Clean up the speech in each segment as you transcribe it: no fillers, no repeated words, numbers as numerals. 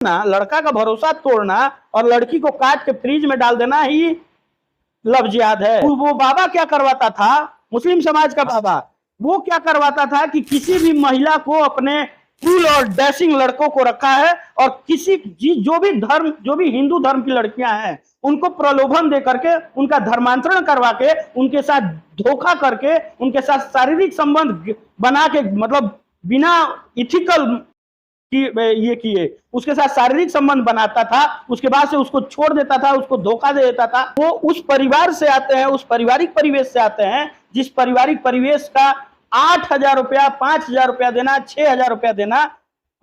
ना, लड़का का भरोसा तोड़ना और लड़की को काट के फ्रिज में डाल देना ही लव जिहाद है। वो बाबा क्या करवाता था, मुस्लिम समाज का बाबा, वो क्या करवाता था कि किसी भी महिला को अपने कूल और डैशिंग लड़कों को रखा है और किसी जो भी हिंदू धर्म की लड़कियां हैं उनको प्रलोभन दे करके, उनका धर्मांतरण करवा के, उनके साथ धोखा करके, उनके साथ शारीरिक संबंध बना के, मतलब बिना इथिकल कि ये किए उसके साथ शारीरिक संबंध बनाता था, उसके बाद से उसको छोड़ देता था, उसको धोखा दे देता था। वो उस परिवार से आते हैं, उस पारिवारिक परिवेश से आते हैं जिस पारिवारिक परिवेश का 8,000 रुपया, 5,000 रुपया देना, 6,000 रुपया देना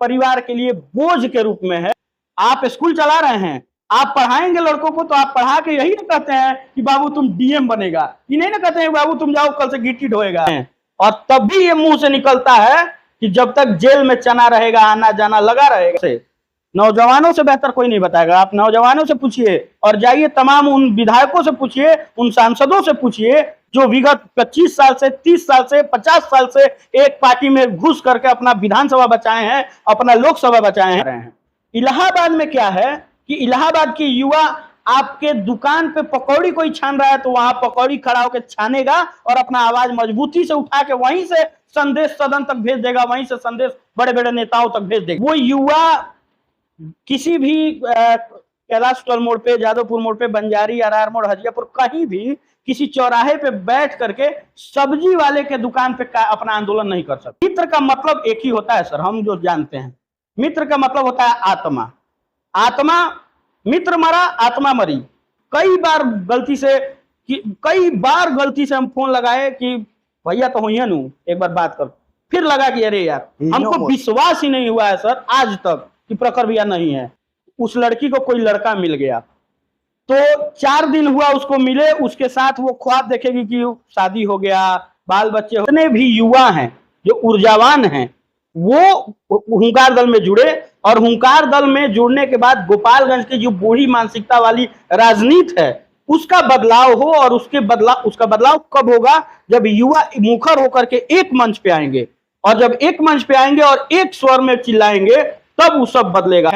परिवार के लिए बोझ के रूप में है। आप स्कूल चला रहे हैं, आप पढ़ाएंगे लड़कों को तो आप पढ़ा के यही ना कहते हैं कि बाबू तुम डीएम बनेगा, ये नहीं ना कहते हैं बाबू तुम जाओ कल से गिट्टी ढोएगा। और तब भी ये मुंह से निकलता है कि जब तक जेल में चना रहेगा, आना जाना लगा रहेगा। नौजवानों से बेहतर कोई नहीं बताएगा। आप नौजवानों से पूछिए और जाइए तमाम उन विधायकों से पूछिए, उन सांसदों से पूछिए जो विगत 25 साल से, 30 साल से, 50 साल से एक पार्टी में घुस करके अपना विधानसभा बचाए हैं, अपना लोकसभा बचाए हैं। इलाहाबाद में क्या है कि इलाहाबाद के युवा आपके दुकान पे पकौड़ी कोई छान रहा है तो वहां पकौड़ी खड़ा होकर छानेगा और अपना आवाज मजबूती से उठा के वहीं से संदेश सदन तक भेज देगा, वहीं से संदेश बड़े बड़े नेताओं तक भेज देगा। वो युवा किसी भी कैलाश टोल मोड़ पे, जादवपुर मोड़ पे, बंजारी, आरआर मोड़, हजियापुर, कहीं भी किसी चौराहे पे बैठ करके सब्जी वाले के दुकान पे अपना आंदोलन नहीं कर सकते। मित्र का मतलब एक ही होता है सर, हम जो जानते हैं, मित्र का मतलब होता है आत्मा। आत्मा, मित्र मरा, आत्मा मरी। कई बार गलती से हम फोन लगाए कि भैया तो हुई नू, एक बार बात कर, फिर लगा कि अरे यार हमको विश्वास ही नहीं हुआ है सर आज तक कि प्रखर भैया नहीं है। उस लड़की को कोई लड़का मिल गया तो 4 दिन हुआ उसको मिले, उसके साथ वो ख्वाब देखेगी कि शादी हो गया, बाल बच्चे। जितने भी युवा हैं जो ऊर्जावान हैं वो हुंकार दल में जुड़े, और हुंकार दल में जुड़ने के बाद गोपालगंज की जो बूढ़ी मानसिकता वाली राजनीति है उसका बदलाव हो। और उसका बदलाव कब होगा? जब युवा मुखर होकर के एक मंच पे आएंगे, और जब एक मंच पे आएंगे और एक स्वर में चिल्लाएंगे तब वो सब बदलेगा।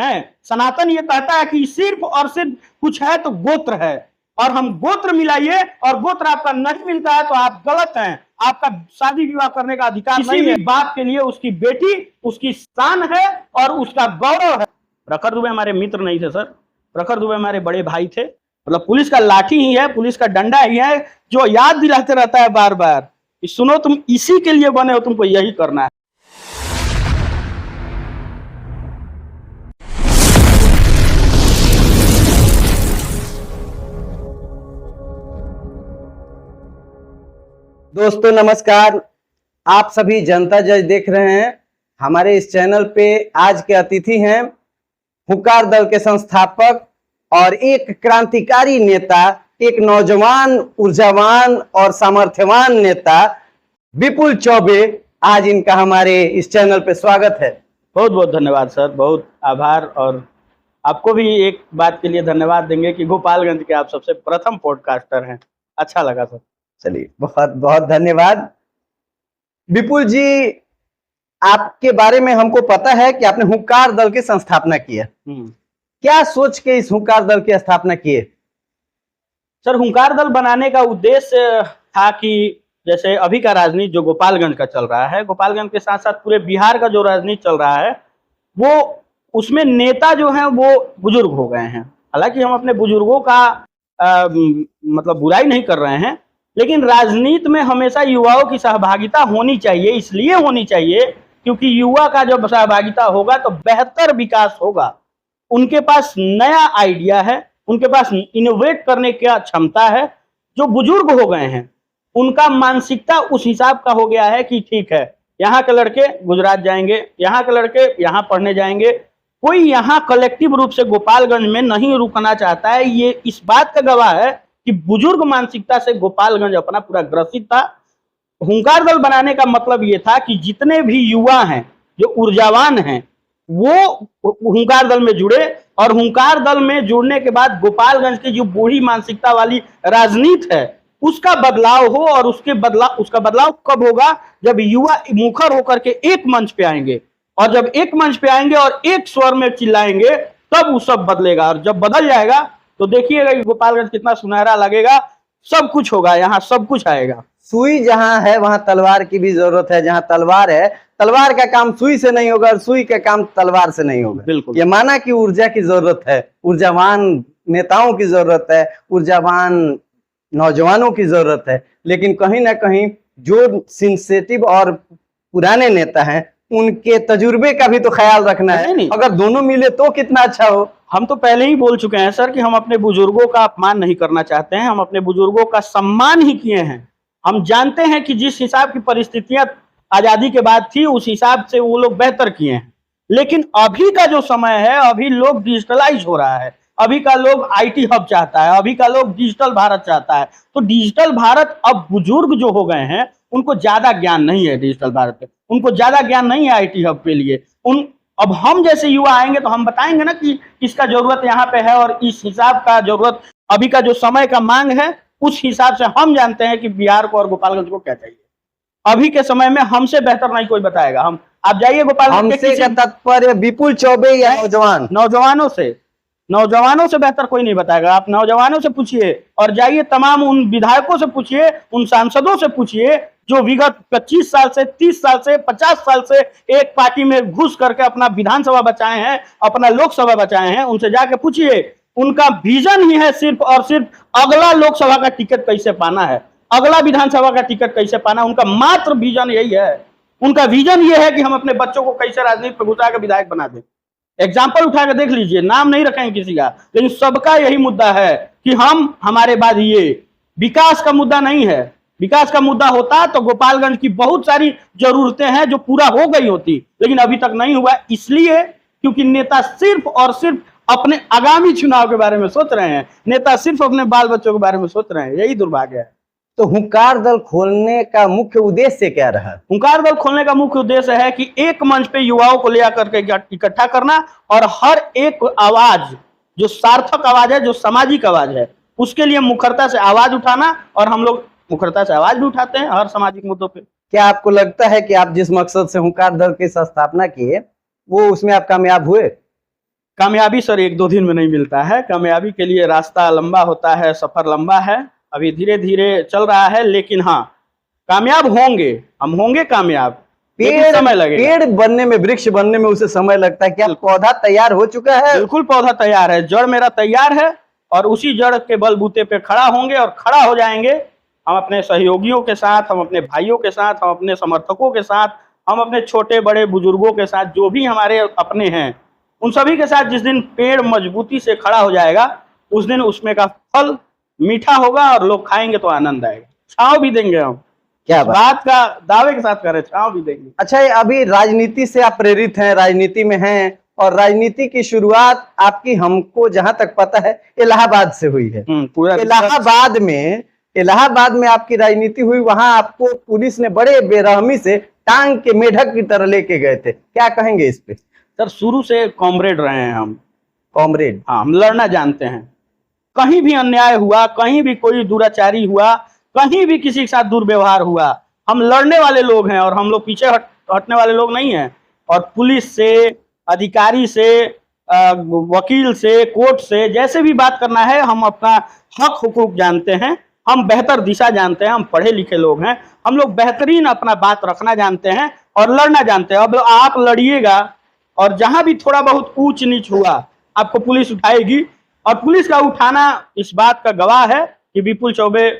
सनातन ये कहता है कि सिर्फ और सिर्फ कुछ है तो गोत्र है, और हम गोत्र मिलाइए, और गोत्र आपका नहीं मिलता है तो आप गलत हैं, आपका शादी विवाह करने का अधिकार नहीं है। बाप के लिए उसकी बेटी उसकी शान है और उसका गौरव है। प्रखर दुबे हमारे मित्र नहीं थे सर, प्रखर दुबे हमारे बड़े भाई थे। मतलब पुलिस का लाठी ही है, पुलिस का डंडा ही है जो याद दिलाते रहता है बार बार, सुनो तुम इसी के लिए बने हो, तुमको यही करना है। दोस्तों नमस्कार, आप सभी जनता जज देख रहे हैं। हमारे इस चैनल पे आज के अतिथि हैं हुंकार दल के संस्थापक और एक क्रांतिकारी नेता, एक नौजवान, ऊर्जावान और सामर्थ्यवान नेता विपुल चौबे। आज इनका हमारे इस चैनल पे स्वागत है। बहुत बहुत धन्यवाद सर, बहुत आभार। और आपको भी एक बात के लिए धन्यवाद देंगे कि गोपालगंज के आप सबसे प्रथम पॉडकास्टर हैं। अच्छा लगा सर। चलिए, बहुत बहुत धन्यवाद। विपुल जी, आपके बारे में हमको पता है कि आपने हुंकार दल की स्थापना की है। क्या सोच के इस हुंकार दल की स्थापना की है? सर, हुंकार दल बनाने का उद्देश्य था कि जैसे अभी का राजनीति जो गोपालगंज का चल रहा है, गोपालगंज के साथ साथ पूरे बिहार का जो राजनीति चल रहा है, वो उसमें नेता जो हैं वो बुजुर्ग हो गए हैं। हालांकि हम अपने बुजुर्गों का मतलब बुराई नहीं कर रहे हैं, लेकिन राजनीति में हमेशा युवाओं की सहभागिता होनी चाहिए। इसलिए होनी चाहिए क्योंकि युवा का जब सहभागिता होगा तो बेहतर विकास होगा। उनके पास नया आइडिया है, उनके पास इनोवेट करने की क्षमता है। जो बुजुर्ग हो गए हैं उनका मानसिकता उस हिसाब का हो गया है कि ठीक है, यहाँ के लड़के गुजरात जाएंगे, यहाँ के लड़के यहाँ पढ़ने जाएंगे, कोई यहाँ कलेक्टिव रूप से गोपालगंज में नहीं रुकना चाहता है। ये इस बात का गवाह है कि बुजुर्ग मानसिकता से गोपालगंज अपना पूरा ग्रसित था। हुंकार दल बनाने का मतलब ये था कि जितने भी युवा हैं जो ऊर्जावान हैं वो हुंकार दल में जुड़े, और हुंकार दल में जुड़ने के बाद गोपालगंज की जो बूढ़ी मानसिकता वाली राजनीति है उसका बदलाव हो। और उसका बदलाव कब होगा? जब युवा मुखर होकर के एक मंच पे आएंगे, और जब एक मंच पे आएंगे और एक स्वर में चिल्लाएंगे तब वो सब बदलेगा। और जब बदल जाएगा तो देखिएगा कि गोपालगंज कितना सुनहरा लगेगा, सब कुछ होगा, यहाँ सब कुछ आएगा। सुई जहां है वहां तलवार की भी जरूरत है, जहां तलवार है, तलवार का काम सुई से नहीं होगा और सुई का काम तलवार से नहीं होगा। बिल्कुल। ये माना कि ऊर्जा की जरूरत है, ऊर्जावान नेताओं की जरूरत है, ऊर्जावान नौजवानों की जरूरत है, लेकिन कहीं ना कहीं जो सिंसेटिव और पुराने नेता हैं उनके तजुर्बे का भी तो ख्याल रखना है। नहीं। अगर दोनों मिले तो कितना अच्छा हो। हम तो पहले ही बोल चुके हैं सर कि हम अपने बुजुर्गों का अपमान नहीं करना चाहते हैं, हम अपने बुजुर्गों का सम्मान ही किए हैं। हम जानते हैं कि जिस हिसाब की परिस्थितियां आजादी के बाद थी उस हिसाब से वो लोग बेहतर किए हैं। लेकिन अभी का जो समय है, अभी लोग डिजिटलाइज हो रहा है, अभी का लोग आईटी हब चाहता है, अभी का लोग डिजिटल भारत चाहता है। तो डिजिटल भारत, अब बुजुर्ग जो हो गए हैं उनको ज्यादा ज्ञान नहीं है डिजिटल भारत पे, उनको ज्यादा ज्ञान नहीं है आईटी हब के लिए। अब हम जैसे युवा आएंगे तो हम बताएंगे ना कि इसका जरूरत यहाँ पे है और इस हिसाब का जरूरत, अभी का जो समय का मांग है उस हिसाब से हम जानते हैं कि बिहार को और गोपालगंज को क्या चाहिए। अभी के समय में हमसे बेहतर नहीं कोई बताएगा। हम, आप जाइए गोपालगंज के हमसे का तात्पर्य विपुल चौबे या नौजवान, नौजवानों से बेहतर कोई नहीं बताएगा। आप नौजवानों से पूछिए और जाइए तमाम उन विधायकों से पूछिए, उन सांसदों से पूछिए जो विगत 25 साल से, 30 साल से, 50 साल से एक पार्टी में घुस करके अपना विधानसभा बचाए हैं, अपना लोकसभा बचाए हैं। उनसे जाके पूछिए, उनका विजन ही है सिर्फ और सिर्फ अगला लोकसभा का टिकट कैसे पाना है, अगला विधानसभा का टिकट कैसे पाना है। उनका मात्र विजन यही है। उनका विजन ये है कि हम अपने बच्चों को कैसे राजनीति पर घुसा के विधायक बना दें। एग्जाम्पल उठा के देख लीजिए, नाम नहीं रखेंगे किसी का, लेकिन सबका यही मुद्दा है कि हम, हमारे बाद ये। विकास का मुद्दा नहीं है। विकास का मुद्दा होता तो गोपालगंज की बहुत सारी जरूरतें हैं जो पूरा हो गई होती, लेकिन अभी तक नहीं हुआ। इसलिए क्योंकि नेता सिर्फ और सिर्फ अपने आगामी चुनाव के बारे में सोच रहे हैं, नेता सिर्फ अपने बाल बच्चों के बारे में सोच रहे हैं। यही दुर्भाग्य है। तो हुंकार दल खोलने का मुख्य उद्देश्य क्या रहा? हुंकार दल खोलने का मुख्य उद्देश्य है कि एक मंच पे युवाओं को ले आकर के इकट्ठा करना और हर एक आवाज जो सार्थक आवाज है, जो सामाजिक आवाज है, उसके लिए मुखरता से आवाज उठाना। और हम लोग मुखरता से आवाज भी उठाते हैं हर सामाजिक मुद्दों पे। क्या आपको लगता है कि आप जिस मकसद से हुंकार दल की स्थापना किए वो उसमें आप कामयाब हुए? कामयाबी सर 1-2 दिन में नहीं मिलता है। कामयाबी के लिए रास्ता लंबा होता है, सफर लंबा है, अभी धीरे धीरे चल रहा है, लेकिन हाँ कामयाब होंगे, हम होंगे कामयाब। समय लगेगा। पेड़ बनने में, वृक्ष बनने में उसे समय लगता है। क्या पौधा तैयार हो चुका है? बिल्कुल पौधा तैयार है, जड़ मेरा तैयार है और उसी जड़ के बलबूते पे खड़ा होंगे और खड़ा हो जाएंगे। हम अपने सहयोगियों के साथ, हम अपने भाइयों के साथ, हम अपने समर्थकों के साथ, हम अपने छोटे बड़े बुजुर्गों के साथ, जो भी हमारे अपने हैं, उन सभी के साथ जिस दिन पेड़ मजबूती से खड़ा हो जाएगा उस दिन उसमें का फल मीठा होगा और लोग खाएंगे तो आनंद आएगा। छांव भी देंगे हम। क्या बात का दावे के साथ करें, छांव भी देंगे। अच्छा, अभी राजनीति से आप प्रेरित हैं, राजनीति में हैं, और राजनीति की शुरुआत आपकी, हमको जहां तक पता है, इलाहाबाद से हुई है। पूरा इलाहाबाद में आपकी राजनीति हुई। वहां आपको पुलिस ने बड़े बेरहमी से टांग के मेढक की तरह लेके गए थे। क्या कहेंगे इस पे? सर शुरू से कॉमरेड रहे हैं हम। कॉमरेड? हाँ, हम लड़ना जानते हैं। कहीं भी अन्याय हुआ, कहीं भी कोई दुराचारी हुआ, कहीं भी किसी के साथ दुर्व्यवहार हुआ, हम लड़ने वाले लोग हैं और हम लोग पीछे हटने वाले लोग नहीं हैं। और पुलिस से, अधिकारी से, वकील से, कोर्ट से, जैसे भी बात करना है, हम अपना हक हुकूक जानते हैं, हम बेहतर दिशा जानते हैं, हम पढ़े लिखे लोग हैं, हम लोग बेहतरीन अपना बात रखना जानते हैं और लड़ना जानते हैं। अब आप लड़िएगा और जहां भी थोड़ा बहुत ऊंच नीच हुआ आपको पुलिस उठाएगी। और पुलिस का उठाना इस बात का गवाह है कि विपुल चौबे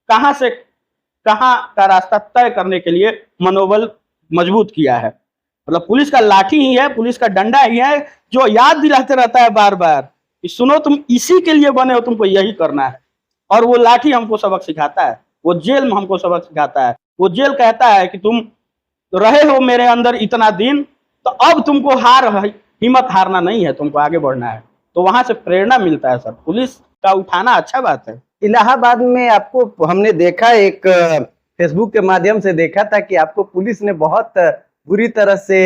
कहां से कहां का रास्ता तय करने के लिए मनोबल मजबूत किया है। मतलब पुलिस का लाठी ही है, पुलिस का डंडा ही है जो याद दिलाते रहता है बार बार कि सुनो तुम इसी के लिए बने हो, तुमको यही करना है। और वो लाठी हमको सबक सिखाता है, वो जेल में हमको सबक सिखाता है। वो जेल कहता है कि तुम रहे हो मेरे अंदर इतना दिन, तो अब तुमको हिम्मत हारना नहीं है, तुमको आगे बढ़ना है। तो वहां से प्रेरणा मिलता है। सर पुलिस का उठाना अच्छा बात है। इलाहाबाद में आपको हमने देखा, एक फेसबुक के माध्यम से देखा था कि आपको पुलिस ने बहुत बुरी तरह से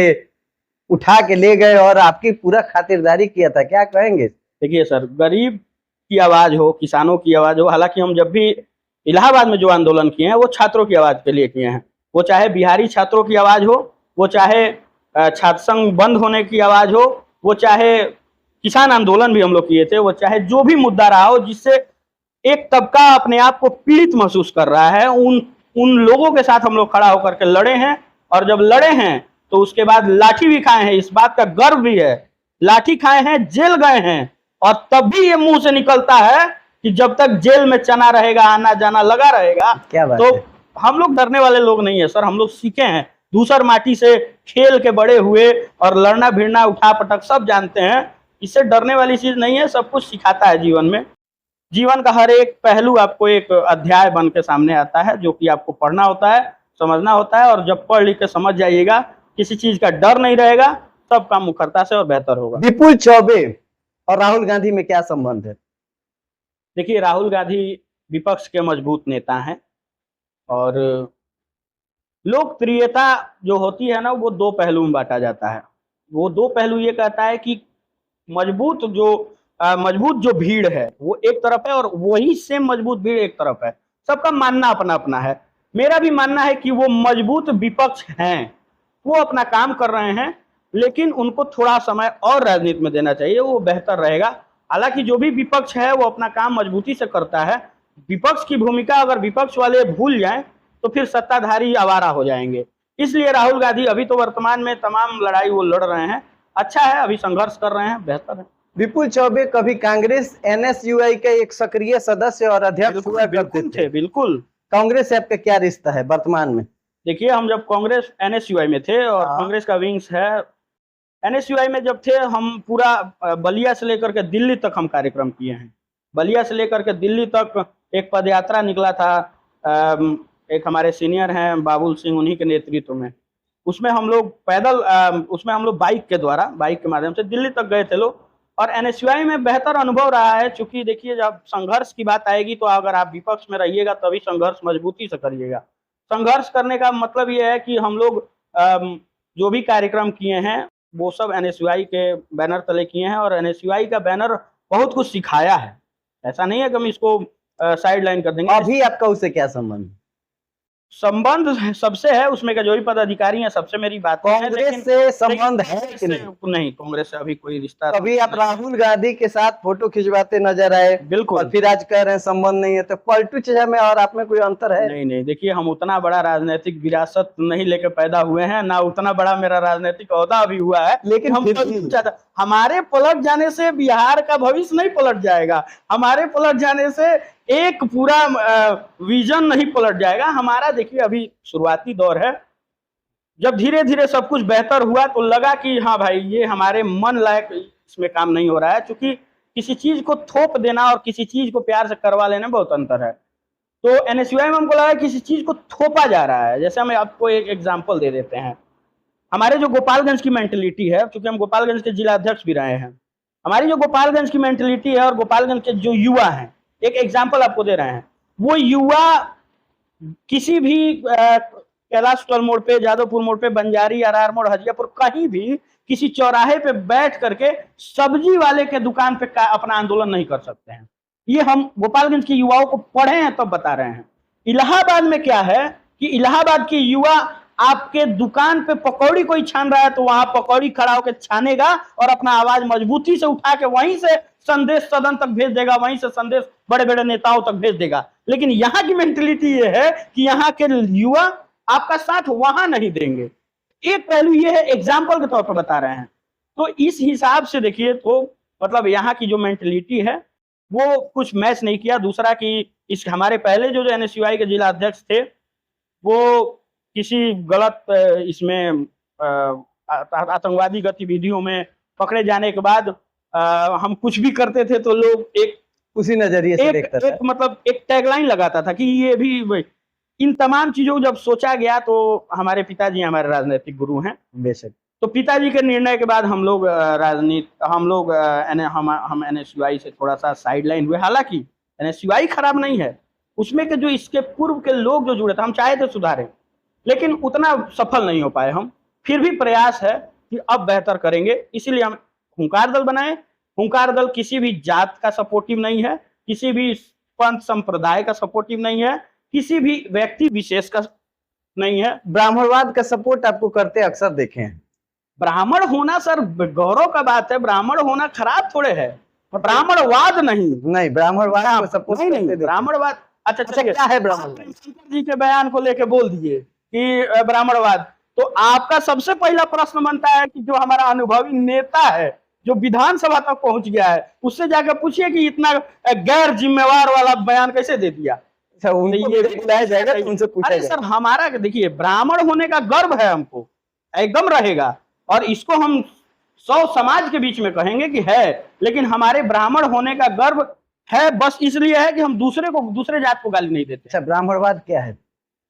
उठा के ले गए और आपकी पूरा खातिरदारी किया था। क्या कहेंगे? देखिए सर, गरीब की आवाज हो, किसानों की आवाज हो, हालांकि हम जब भी इलाहाबाद में जो आंदोलन किए हैं वो छात्रों की आवाज के लिए किए हैं। वो चाहे बिहारी छात्रों की आवाज हो, वो चाहे छात्र संघ बंद होने की आवाज हो, वो चाहे किसान आंदोलन भी हम लोग किए थे, वो चाहे जो भी मुद्दा रहा हो जिससे एक तबका अपने आप को पीड़ित महसूस कर रहा है, उन लोगों के साथ हम लोग खड़ा होकर के लड़े हैं। और जब लड़े हैं तो उसके बाद लाठी भी खाए हैं, इस बात का गर्व भी है। लाठी खाए हैं, जेल गए हैं, और तब भी ये मुंह से निकलता है कि जब तक जेल में चना रहेगा, आना जाना लगा रहेगा। क्या बात तो है। हम लोग डरने वाले लोग नहीं है सर, हम लोग सीखे हैं, धूसर माटी से खेल के बड़े हुए और लड़ना भिड़ना उठा पटक सब जानते हैं। इससे डरने वाली चीज नहीं है, सब कुछ सिखाता है जीवन में। जीवन का हर एक पहलू आपको एक अध्याय बन के सामने आता है, जो कि आपको पढ़ना होता है, समझना होता है, और जब पढ़ लिख के समझ जाइएगा, किसी चीज का डर नहीं रहेगा, सब काम मुखरता से और बेहतर होगा। विपुल चौबे और राहुल गांधी में क्या संबंध है? देखिए, राहुल गांधी विपक्ष के मजबूत नेता हैं, और लोकप्रियता जो होती है ना, वो दो पहलू में बांटा जाता है। वो दो पहलू ये कहता है कि मजबूत जो भीड़ है वो एक तरफ है, और वही सेम मजबूत भीड़ एक तरफ है। सबका मानना अपना अपना है। मेरा भी मानना है कि वो मजबूत विपक्ष हैं, वो अपना काम कर रहे हैं, लेकिन उनको थोड़ा समय और राजनीति में देना चाहिए, वो बेहतर रहेगा। हालांकि जो भी विपक्ष है वो अपना काम मजबूती से करता है। विपक्ष की भूमिका अगर विपक्ष वाले भूल जाएं तो फिर सत्ताधारी आवारा हो जाएंगे। इसलिए राहुल गांधी अभी तो वर्तमान में तमाम लड़ाई वो लड़ रहे हैं, अच्छा है, अभी संघर्ष कर रहे हैं, बेहतर है। विपुल चौबे कभी कांग्रेस एनएसयूआई के एक सक्रिय सदस्य और अध्यक्ष हुआ करते थे। बिल्कुल। कांग्रेस से आपका क्या रिश्ता है वर्तमान में? देखिए, हम जब कांग्रेस एनएसयूआई में थे, और कांग्रेस का विंग्स है, एनएसयूआई में जब थे हम पूरा बलिया से लेकर के दिल्ली तक हम कार्यक्रम किए हैं। बलिया से लेकर के दिल्ली तक एक पदयात्रा निकला था, एक हमारे सीनियर हैं बाबुल सिंह, उन्हीं के नेतृत्व में। उसमें हम लोग पैदल, उसमें हम लोग बाइक के माध्यम से दिल्ली तक गए थे लोग। और एनएसयूआई में बेहतर अनुभव रहा है, चूंकि देखिए जब संघर्ष की बात आएगी तो अगर आप विपक्ष में रहिएगा तभी संघर्ष मजबूती से करिएगा। संघर्ष करने का मतलब ये है कि हम लोग जो भी कार्यक्रम किए हैं वो सब एनएसयूआई के बैनर तले किए हैं, और एनएसयूआई का बैनर बहुत कुछ सिखाया है। ऐसा नहीं है कि हम इसको साइड लाइन कर देंगे। अभी आपका उससे क्या संबंध? संबंध सबसे है, उसमें का जो भी पदाधिकारी हैं सबसे मेरी बात है। कांग्रेस से संबंध है कि नहीं, कांग्रेस से अभी कोई रिश्ता। कभी आप राहुल गांधी के साथ फोटो खिंचवाते नजर आए, बिल्कुल, और फिर आज कह रहे हैं संबंध नहीं है, तो पलटू चेहरा में और आप में कोई अंतर है? नहीं, देखिए हम उतना बड़ा राजनीतिक विरासत नहीं लेकर पैदा हुए हैं, ना उतना बड़ा मेरा राजनीतिक ओहदा भी हुआ है, लेकिन हम हमारे पलट जाने से बिहार का भविष्य नहीं पलट जाएगा, हमारे पलट जाने से एक पूरा विजन नहीं पलट जाएगा हमारा। देखिए, अभी शुरुआती दौर है, जब धीरे धीरे सब कुछ बेहतर हुआ तो लगा कि हाँ भाई, ये हमारे मन लायक इसमें काम नहीं हो रहा है, क्योंकि किसी चीज को थोप देना और किसी चीज को प्यार से करवा लेना बहुत अंतर है। तो एनएसयूआई में हमको लगा किसी चीज को थोपा जा रहा है। जैसे हम आपको एक एग्जांपल दे देते हैं, हमारे जो गोपालगंज की मेंटलिटी है, क्योंकि हम गोपालगंज के जिला अध्यक्ष भी रहे हैं, हमारी जो गोपालगंज की मेंटलिटी है और गोपालगंज के जो युवा हैं, एक एग्जाम्पल आपको दे रहे हैं, वो युवा किसी भी कैलाश टोल मोड़ पे, जादवपुर मोड़ पे, बंजारी, आरआर मोड़, हजियापुर, कहीं भी किसी चौराहे पे बैठ करके सब्जी वाले के दुकान पे अपना आंदोलन नहीं कर सकते हैं। ये हम गोपालगंज के युवाओं को पढ़े हैं तब बता रहे हैं। इलाहाबाद में क्या है कि इलाहाबाद के युवा आपके दुकान पे पकौड़ी कोई छान रहा है तो वहां पकौड़ी खड़ा होकर छानेगा और अपना आवाज मजबूती से उठा के वहीं से संदेश सदन तक भेज देगा, वहीं से संदेश बड़े बड़े नेताओं तक भेज देगा। लेकिन यहाँ की मेंटलिटी ये है कि यहाँ के युवा आपका साथ वहां नहीं देंगे। एक पहलू ये है, एग्जाम्पल के तौर पर बता रहे हैं। तो इस हिसाब से देखिए, तो मतलब यहाँ की जो मेंटलिटी है वो कुछ मैच नहीं किया। दूसरा कि इस हमारे पहले जो एनएसयूआई के जिला अध्यक्ष थे वो किसी गलत इसमें आतंकवादी गतिविधियों में पकड़े जाने के बाद हम कुछ भी करते थे तो लोग एक उसी नजरिए से देखता था। मतलब एक टैगलाइन लगाता था कि ये भी। इन तमाम चीजों को जब सोचा गया तो हमारे पिताजी हमारे राजनीतिक गुरु हैं, बेशक। तो पिताजी के निर्णय के बाद हम लोग हम एनएसयूआई से थोड़ा सा साइडलाइन हुए। हालांकि एनएसयूआई खराब नहीं है, उसमें के जो इसके पूर्व के लोग जो जुड़े थे, हम चाहे थे सुधारें, लेकिन उतना सफल नहीं हो पाए हम। फिर भी प्रयास है कि अब बेहतर करेंगे, इसीलिए हम हुंकार दल बनाए। हुंकार दल किसी भी जात का सपोर्टिव नहीं है, किसी भी पंथ संप्रदाय का सपोर्टिव नहीं है, किसी भी व्यक्ति विशेष का नहीं है। ब्राह्मणवाद का सपोर्ट आपको करते अक्सर देखे हैं। ब्राह्मण होना सर गौरव का बात है, ब्राह्मण होना खराब थोड़े है, ब्राह्मणवाद नहीं। नहीं, ब्राह्मणवाद को सपोर्ट नहीं करते नहीं, देखिए। ब्राह्मणवाद अच्छा अच्छा, क्या है ब्राह्मणवाद? शंकर जी के बयान को लेके बोल दिए कि ब्राह्मणवाद, तो आपका सबसे पहला प्रश्न बनता है कि जो हमारा अनुभवी नेता है जो विधानसभा तक पहुंच गया है, उससे जाकर पूछिए कि इतना गैर जिम्मेवार वाला बयान कैसे दे दिया। अच्छा, उनको ये भी बुलाया जाएगा तो उनसे पूछा अरे जाएगा। सर, हमारा देखिए ब्राह्मण होने का गर्व है हमको, एकदम रहेगा, और इसको हम 100 समाज के बीच में कहेंगे कि है, लेकिन हमारे ब्राह्मण होने का गर्व है बस इसलिए है कि हम दूसरे जात को गाली नहीं देते। अच्छा, ब्राह्मणवाद क्या है?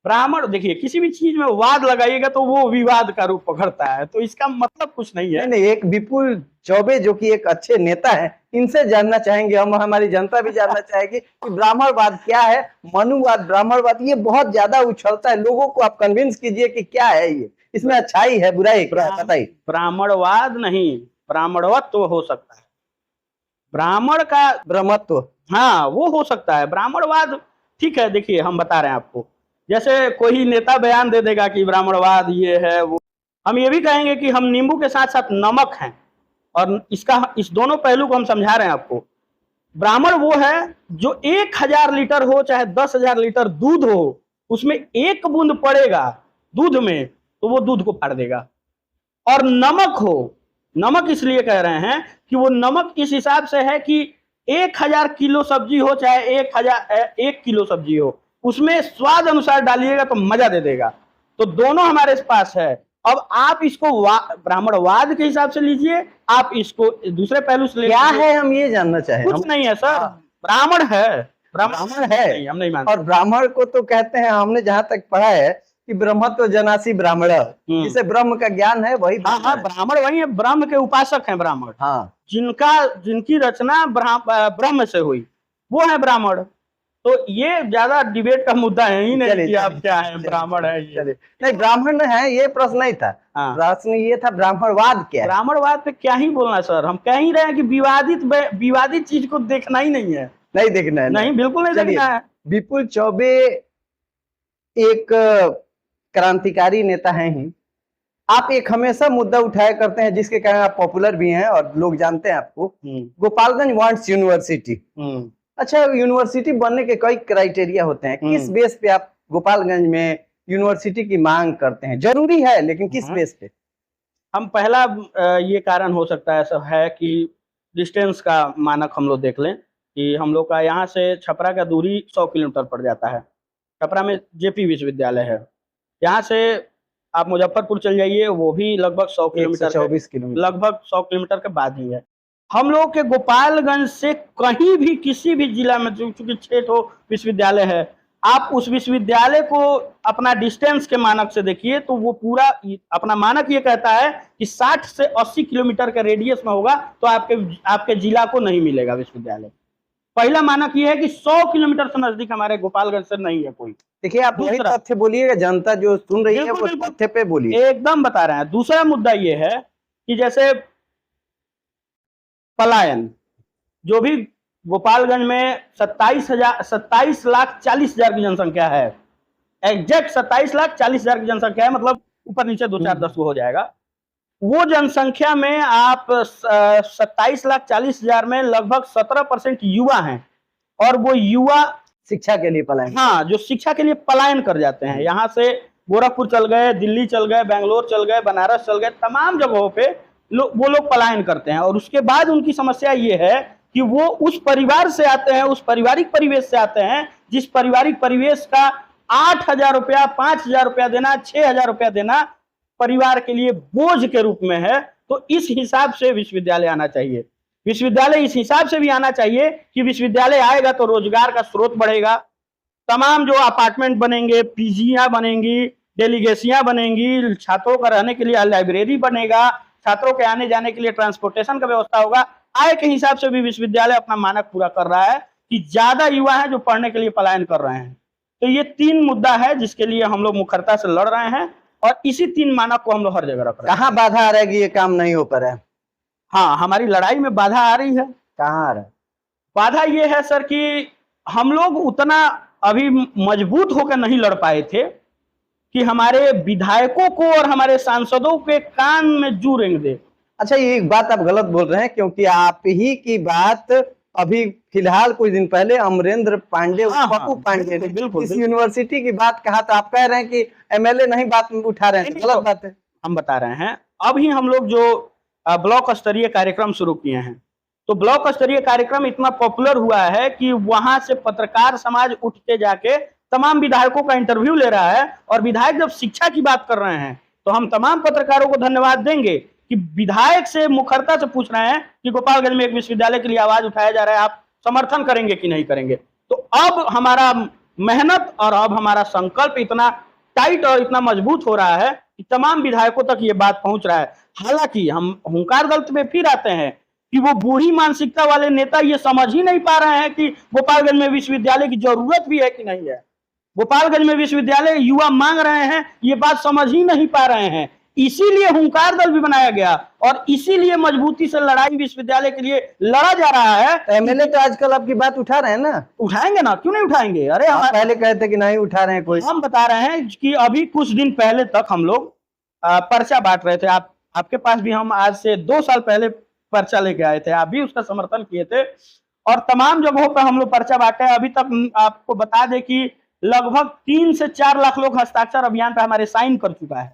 ब्राह्मण देखिए, किसी भी चीज में वाद लगाइएगा तो वो विवाद का रूप पकड़ता है, तो इसका मतलब कुछ नहीं है। नहीं, एक विपुल चौबे जो कि एक अच्छे नेता है, इनसे जानना चाहेंगे हम, हमारी जनता भी जानना चाहेगी कि ब्राह्मणवाद क्या है, मनुवाद, ब्राह्मणवाद, ये बहुत ज्यादा उछलता है। लोगों को आप कन्विंस कीजिए कि क्या है ये, इसमें अच्छाई है बुराई क्या है, बताइए। ब्राह्मणवाद नहीं, ब्राह्मणवत्व हो सकता है। ब्राह्मण का ब्रह्मत्व, हाँ वो हो सकता है। ब्राह्मणवाद ठीक है, देखिए हम बता रहे हैं आपको, जैसे कोई नेता बयान दे देगा कि ब्राह्मणवाद ये है वो, हम ये भी कहेंगे कि हम नींबू के साथ साथ नमक हैं, और इस दोनों पहलू को हम समझा रहे हैं आपको। ब्राह्मण वो है जो 1000 लीटर हो चाहे 10,000 लीटर दूध हो, उसमें एक बूंद पड़ेगा दूध में तो वो दूध को फाड़ देगा। और नमक हो, नमक इसलिए कह रहे हैं कि वो नमक इस हिसाब से है कि 1000 किलो सब्जी हो चाहे 1 किलो सब्जी हो, उसमें स्वाद अनुसार डालिएगा तो मजा दे देगा। तो दोनों हमारे पास है। अब आप इसको ब्राह्मणवाद के हिसाब से लीजिए, आप इसको दूसरे पहलू से क्या है हम ये जानना चाहें। कुछ नहीं है सर, ब्राह्मण है, ब्राह्मण है, नहीं, हम नहीं मानते। और ब्राह्मण को तो कहते हैं, हमने जहां तक पढ़ा है कि ब्रह्मत्व जनासी ब्राह्मण, जिसे ब्रह्म का ज्ञान है वही हाँ, ब्राह्मण वही है, ब्रह्म के उपासक हैं ब्राह्मण। हाँ, जिनकी रचना ब्रह्म से हुई वो है ब्राह्मण। तो ये ज्यादा डिबेट का मुद्दा है ही नहीं कि आप क्या है, ब्राह्मण है ये। नहीं, ब्राह्मण है ये प्रश्न नहीं था। हाँ। प्रश्न ये था ब्राह्मणवाद क्या है। ब्राह्मणवाद पे क्या ही बोलना सर, हम कह ही रहे हैं कि विवादित चीज को देखना ही नहीं है, नहीं देखना है, नहीं बिल्कुल नहीं देखना है। विपुल चौबे एक क्रांतिकारी नेता हैं ही। आप एक हमेशा मुद्दा उठाया करते हैं जिसके कारण आप पॉपुलर भी हैं और लोग जानते हैं आपको। Gopalganj wants university. अच्छा, यूनिवर्सिटी बनने के कई क्राइटेरिया होते हैं, किस बेस पे आप गोपालगंज में यूनिवर्सिटी की मांग करते हैं? जरूरी है लेकिन किस बेस पे? हम पहला ये कारण हो सकता है सब है कि डिस्टेंस का मानक हम लोग देख लें कि हम लोग का यहाँ से छपरा का दूरी 100 किलोमीटर पड़ जाता है। छपरा में जेपी विश्वविद्यालय है, यहाँ से आप मुजफ्फरपुर चल जाइए वो भी लगभग 100 किलोमीटर, 124 किलोमीटर, लगभग 100 किलोमीटर के बाद ही है। हम लोग के गोपालगंज से कहीं भी किसी भी जिला में चूंकि 6 विश्वविद्यालय है, आप उस विश्वविद्यालय को अपना डिस्टेंस के मानक से देखिए तो वो पूरा अपना मानक ये कहता है कि 60 से 80 किलोमीटर के रेडियस में होगा तो आपके जिला को नहीं मिलेगा विश्वविद्यालय। पहला मानक ये है कि 100 किलोमीटर से नजदीक हमारे गोपालगंज से नहीं है कोई। देखिए, आप वही तथ्य बोलिएगा, जनता जो सुन रही है वो तथ्य पे बोलिए। एकदम बता रहे हैं। दूसरा मुद्दा ये है कि जैसे पलायन, जो भी गोपालगंज में 27,40,000 की जनसंख्या है, एग्जैक्ट 27,40,000 की जनसंख्या है, मतलब ऊपर नीचे 2-4-10 को हो जाएगा। वो जनसंख्या में आप 27,40,000 में लगभग 17% युवा हैं, और वो युवा शिक्षा के लिए पलायन, हाँ, जो शिक्षा के लिए पलायन कर जाते हैं, यहाँ से गोरखपुर चल गए, दिल्ली चल गए, बेंगलोर चल गए, बनारस चल गए, तमाम जगहों पे वो लोग पलायन करते हैं। और उसके बाद उनकी समस्या ये है कि वो उस परिवार से आते हैं, उस पारिवारिक परिवेश से आते हैं जिस पारिवारिक परिवेश का 8,000 रुपया, 5,000 रुपया देना, 6,000 रुपया देना परिवार के लिए बोझ के रूप में है। तो इस हिसाब से विश्वविद्यालय आना चाहिए। विश्वविद्यालय इस हिसाब से भी आना चाहिए कि विश्वविद्यालय आएगा तो रोजगार का स्रोत बढ़ेगा, तमाम जो अपार्टमेंट बनेंगे, पीजियां बनेंगी, डेलीगेसियां बनेंगी, छात्रों का रहने के लिए लाइब्रेरी बनेगा, छात्रों के आने जाने के लिए ट्रांसपोर्टेशन का व्यवस्था होगा। आय के हिसाब से भी विश्वविद्यालय अपना मानक पूरा कर रहा है कि ज्यादा युवा हैं जो पढ़ने के लिए पलायन कर रहे हैं। तो ये 3 मुद्दा है जिसके लिए हम लोग मुखरता से लड़ रहे हैं, और इसी 3 मानक को हम लोग हर जगह रख रहे हैं। कहाँ बाधा आ रहा है कि ये काम नहीं हो पा रहा है? हाँ, हमारी लड़ाई में बाधा आ रही है। कहाँ आ रहा है बाधा? ये है सर कि हम लोग उतना अभी मजबूत होकर नहीं लड़ पाए थे, कि हमारे विधायकों को और हमारे सांसदों के कान में जू रेंग दे। अच्छा, ये एक बात आप गलत बोल रहे हैं, क्योंकि आप ही की बात अभी फिलहाल कुछ दिन पहले अमरेंद्र पांडे, हाँ, पप्पू पांडे ने बिल्कुल, बिल्कुल, इस बिल्कुल। यूनिवर्सिटी की बात कहा, तो आप कह रहे हैं कि एमएलए नहीं बात उठा रहे हैं, नहीं, तो गलत बात है। हम बता रहे हैं, अभी हम लोग जो ब्लॉक स्तरीय कार्यक्रम शुरू किए हैं, तो ब्लॉक स्तरीय कार्यक्रम इतना पॉपुलर हुआ है कि वहां से पत्रकार समाज उठ के जाके तमाम विधायकों का इंटरव्यू ले रहा है। और विधायक जब शिक्षा की बात कर रहे हैं तो हम तमाम पत्रकारों को धन्यवाद देंगे कि विधायक से मुखरता से पूछ रहे हैं कि गोपालगंज में एक विश्वविद्यालय के लिए आवाज उठाया जा रहा है, आप समर्थन करेंगे कि नहीं करेंगे। तो अब हमारा मेहनत और अब हमारा संकल्प इतना टाइट और इतना मजबूत हो रहा है कि तमाम विधायकों तक ये बात पहुंच रहा है। हालांकि हम हुंकार दल में फिर आते हैं कि वो बूढ़ी मानसिकता वाले नेता ये समझ ही नहीं पा रहे हैं कि गोपालगंज में विश्वविद्यालय की जरूरत भी है कि नहीं है। गोपालगंज में विश्वविद्यालय युवा मांग रहे हैं, ये बात समझ ही नहीं पा रहे हैं। इसीलिए हुंकार दल भी बनाया गया और इसीलिए मजबूती से लड़ाई विश्वविद्यालय के लिए लड़ा जा रहा है। एमएलए तो आजकल आपकी बात उठा रहे हैं ना? उठाएंगे ना, क्यों नहीं उठाएंगे। अरे आप पहले कहते कि नहीं उठा रहे हैं कोई। हम बता रहे हैं कि अभी कुछ दिन पहले तक हम लोग पर्चा बांट रहे थे। आपके पास भी हम आज से 2 साल पहले पर्चा लेके आए थे, आप भी उसका समर्थन किए थे और तमाम जगहों पर हम लोग पर्चा बांटे। अभी तक आपको बता दें कि लगभग 3 से 4 लाख लोग हस्ताक्षर अभियान पे हमारे साइन कर चुका है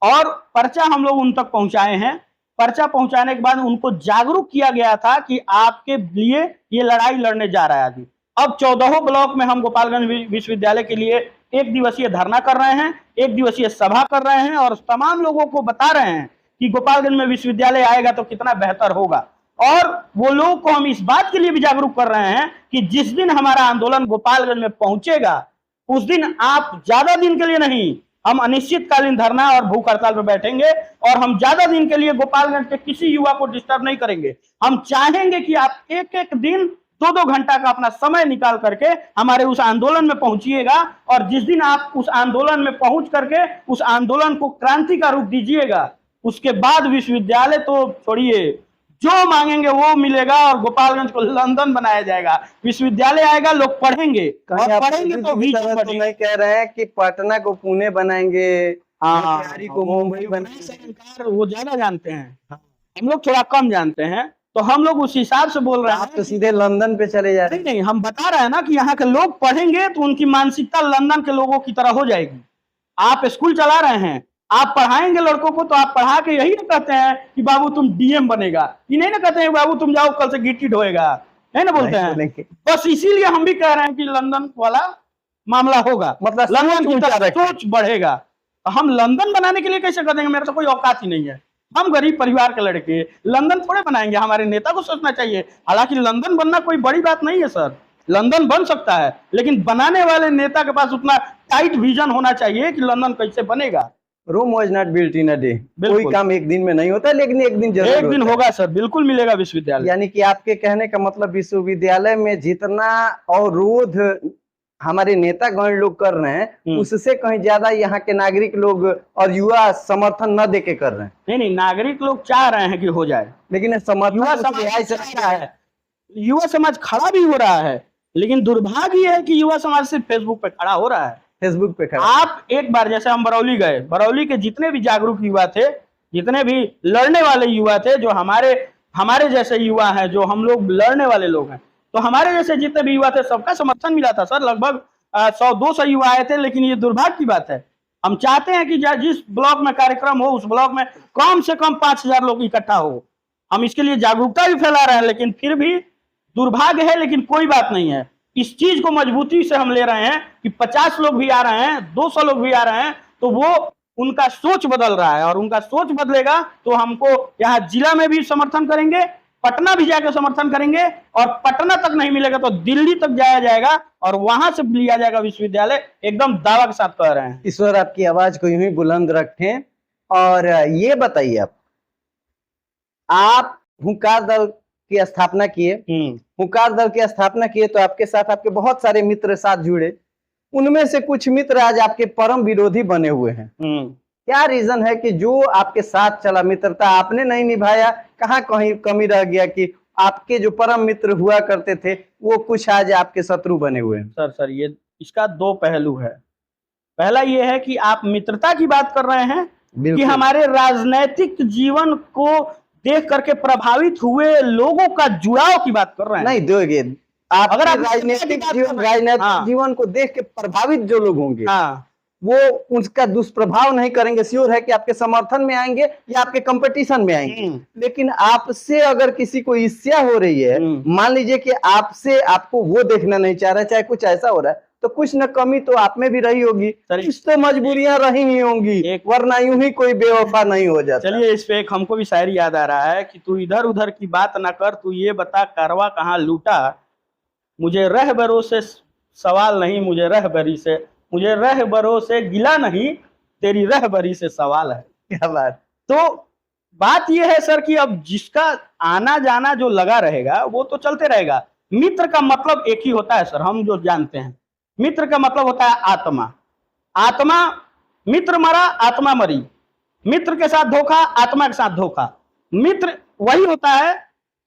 और पर्चा हम लोग उन तक पहुंचाए हैं। पर्चा पहुंचाने के बाद उनको जागरूक किया गया था कि आपके लिए ये लड़ाई लड़ने जा रहा है आदमी। अब 14 ब्लॉक में हम गोपालगंज विश्वविद्यालय के लिए 1 दिवसीय धरना कर रहे हैं, 1 दिवसीय सभा कर रहे हैं और तमाम लोगों को बता रहे हैं कि गोपालगंज में विश्वविद्यालय आएगा तो कितना बेहतर होगा। और वो लोग को हम इस बात के लिए भी जागरूक कर रहे हैं कि जिस दिन हमारा आंदोलन गोपालगंज में पहुंचेगा उस दिन आप ज्यादा दिन के लिए नहीं, हम अनिश्चितकालीन धरना और भूख हड़ताल पर बैठेंगे और हम ज्यादा दिन के लिए गोपालगंज के किसी युवा को डिस्टर्ब नहीं करेंगे। हम चाहेंगे कि आप एक दिन 2-2 घंटा का अपना समय निकाल करके हमारे उस आंदोलन में पहुंचिएगा और जिस दिन आप उस आंदोलन में पहुंच करके उस आंदोलन को क्रांति का रूप दीजिएगा, उसके बाद विश्वविद्यालय तो छोड़िए, जो मांगेंगे वो मिलेगा और गोपालगंज को लंदन बनाया जाएगा। विश्वविद्यालय आएगा, लोग पढ़ेंगे और पढ़ेंगे तो नहीं कह रहे हैं कि पटना को पुणे बनाएंगे, हाँ, को मुंबई बनाएंगे। वो ज्यादा जानते हैं, हम लोग थोड़ा कम जानते हैं, तो हम लोग उस हिसाब से बोल रहे हैं। आप तो सीधे लंदन पे चले जा रहे हैं। नहीं, हम बता रहे हैं ना कि यहाँ के लोग पढ़ेंगे तो उनकी मानसिकता लंदन के लोगों की तरह हो जाएगी। आप स्कूल चला रहे हैं, आप पढ़ाएंगे लड़कों को, तो आप पढ़ा के यही ना कहते हैं कि बाबू तुम डीएम बनेगा, ये नहीं ना कहते हैं बाबू तुम जाओ कल से गिट्टी ढोएगा, नहीं ना बोलते हैं। बस इसीलिए हम भी कह रहे हैं कि लंदन वाला मामला होगा, मतलब लंदन की तरफ सोच बढ़ेगा। हम लंदन बनाने के लिए कैसे कर देंगे, मेरे तो कोई औकात ही नहीं है। हम गरीब परिवार के लड़के लंदन थोड़े बनाएंगे, हमारे नेता को सोचना चाहिए। हालांकि लंदन बनना कोई बड़ी बात नहीं है सर, लंदन बन सकता है, लेकिन बनाने वाले नेता के पास उतना टाइट विजन होना चाहिए कि लंदन कैसे बनेगा। Rome was not built in a day. कोई काम एक दिन में नहीं होता, लेकिन एक दिन जरूर एक दिन होगा सर, बिल्कुल मिलेगा विश्वविद्यालय। यानी कि आपके कहने का मतलब विश्वविद्यालय में जितना अवरोध हमारे नेतागण लोग कर रहे हैं उससे कहीं ज्यादा यहाँ के नागरिक लोग और युवा समर्थन न देके कर रहे हैं। नहीं, नागरिक लोग चाह रहे हैं कि हो जाए, लेकिन युवा समाज खड़ा भी हो रहा है, लेकिन दुर्भाग्य है कि युवा समाज सिर्फ फेसबुक पे खड़ा हो रहा है। फेसबुक पे खड़ा। आप एक बार, जैसे हम बरौली गए, बरौली के जितने भी जागरूक युवा थे, जितने भी लड़ने वाले युवा थे, जो हमारे जैसे युवा हैं, जो हम लोग लड़ने वाले लोग हैं, तो हमारे जैसे जितने भी युवा थे सबका समर्थन मिला था सर। लगभग 100-200 युवा आए थे। लेकिन ये दुर्भाग्य की बात है, हम चाहते हैं कि जिस ब्लॉक में कार्यक्रम हो उस ब्लॉक में कम से कम 5000 लोग इकट्ठा हो। हम इसके लिए जागरूकता भी फैला रहे हैं, लेकिन फिर भी दुर्भाग्य है, लेकिन कोई बात नहीं है। इस चीज को मजबूती से हम ले रहे हैं कि 50 लोग भी आ रहे हैं, 200 लोग भी आ रहे हैं, तो वो उनका सोच बदल रहा है और उनका सोच बदलेगा तो हमको यहाँ जिला में भी समर्थन करेंगे, पटना भी जाकर समर्थन करेंगे और पटना तक नहीं मिलेगा तो दिल्ली तक जाया जाएगा और वहां से लिया जाएगा विश्वविद्यालय। एकदम दावा के साथ कह रहे हैं। ईश्वर आपकी आवाज को यूं ही बुलंद रखें। और ये बताइए, आप हुंकार दल की स्थापना किए, हुंकार दल की स्थापना किए तो आपके साथ आपके बहुत सारे मित्र साथ जुड़े, उनमें से कुछ मित्र आज आपके परम विरोधी बने हुए हैं। क्या रीजन है कि जो आपके साथ चला मित्रता आपने नहीं निभाया? कहाँ कहीं कमी रह गया कि आपके जो परम मित्र हुआ करते थे वो कुछ आज आपके शत्रु बने हुए हैं? सर ये इसका 2 पहलू है। पहला ये है कि आप मित्रता की बात कर रहे हैं कि बिल्कुल। हमारे राजनीतिक जीवन को देख करके प्रभावित हुए लोगों का जुड़ाव की बात कर रहे हैं। नहीं दोगे आप, अगर आप राजनीतिक बात जीवन, कर रहे हैं, राजनीतिक हाँ। जीवन को देख के प्रभावित जो लोग होंगे हाँ, वो उसका दुष्प्रभाव नहीं करेंगे, श्योर है कि आपके समर्थन में आएंगे या आपके कंपटीशन में आएंगे। लेकिन आपसे अगर किसी को ईर्ष्या हो रही है, मान लीजिए कि आपसे, आपको वो देखना नहीं चाह रहा, चाहे कुछ ऐसा हो रहा है, तो कुछ न कमी तो आप में भी रही होगी, कुछ तो मजबूरियां रही ही होंगी, वरना यूं ही कोई बेवफा नहीं हो जाता। चलिए इस पे एक हमको भी शायरी याद आ रहा है कि तू इधर उधर की बात ना कर, तू ये बता कारवा कहाँ लूटा, मुझे रहबरों से सवाल नहीं, मुझे रहबरों से गिला नहीं, तेरी रहबरी से सवाल है। क्या बात। तो बात यह है सर कि अब जिसका आना जाना जो लगा रहेगा वो तो चलते रहेगा। मित्र का मतलब एक ही होता है सर, हम जो जानते हैं, मित्र का मतलब होता है आत्मा। आत्मा, मित्र मरा आत्मा मरी, मित्र के साथ धोखा आत्मा के साथ धोखा। मित्र वही होता है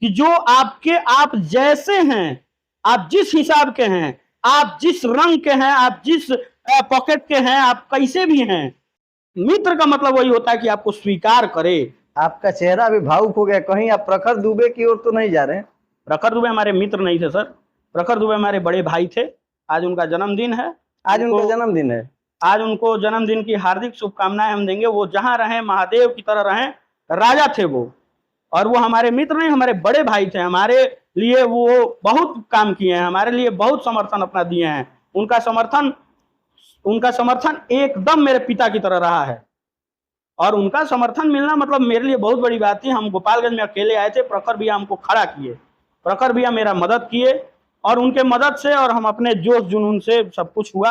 कि जो आपके, आप जैसे हैं, आप जिस हिसाब के हैं, आप जिस रंग के हैं, आप जिस पॉकेट के हैं, आप कैसे भी हैं, मित्र का मतलब वही होता है कि आपको स्वीकार करे। आपका चेहरा भी भावुक हो गया, कहीं आप प्रखर दुबे की ओर तो नहीं जा रहे हैं? प्रखर दुबे हमारे मित्र नहीं थे सर, प्रखर दुबे हमारे बड़े भाई थे। आज उनका जन्मदिन है, आज उनका जन्मदिन है। आज उनको जन्मदिन की हार्दिक शुभकामनाएं हम देंगे। वो जहां रहें महादेव की तरह रहें, राजा थे वो, और वो हमारे मित्र नहीं, हमारे बड़े भाई थे। हमारे लिए वो बहुत काम किए हैं, हमारे लिए बहुत समर्थन अपना दिए हैं। उनका समर्थन एकदम मेरे पिता की तरह रहा है, और उनका समर्थन मिलना मतलब मेरे लिए बहुत बड़ी बात थी। हम गोपालगंज में अकेले आए थे, प्रखर भैया हमको खड़ा किए, प्रखर भैया मेरा मदद किए, और उनके मदद से और हम अपने जोश जुनून से सब कुछ हुआ।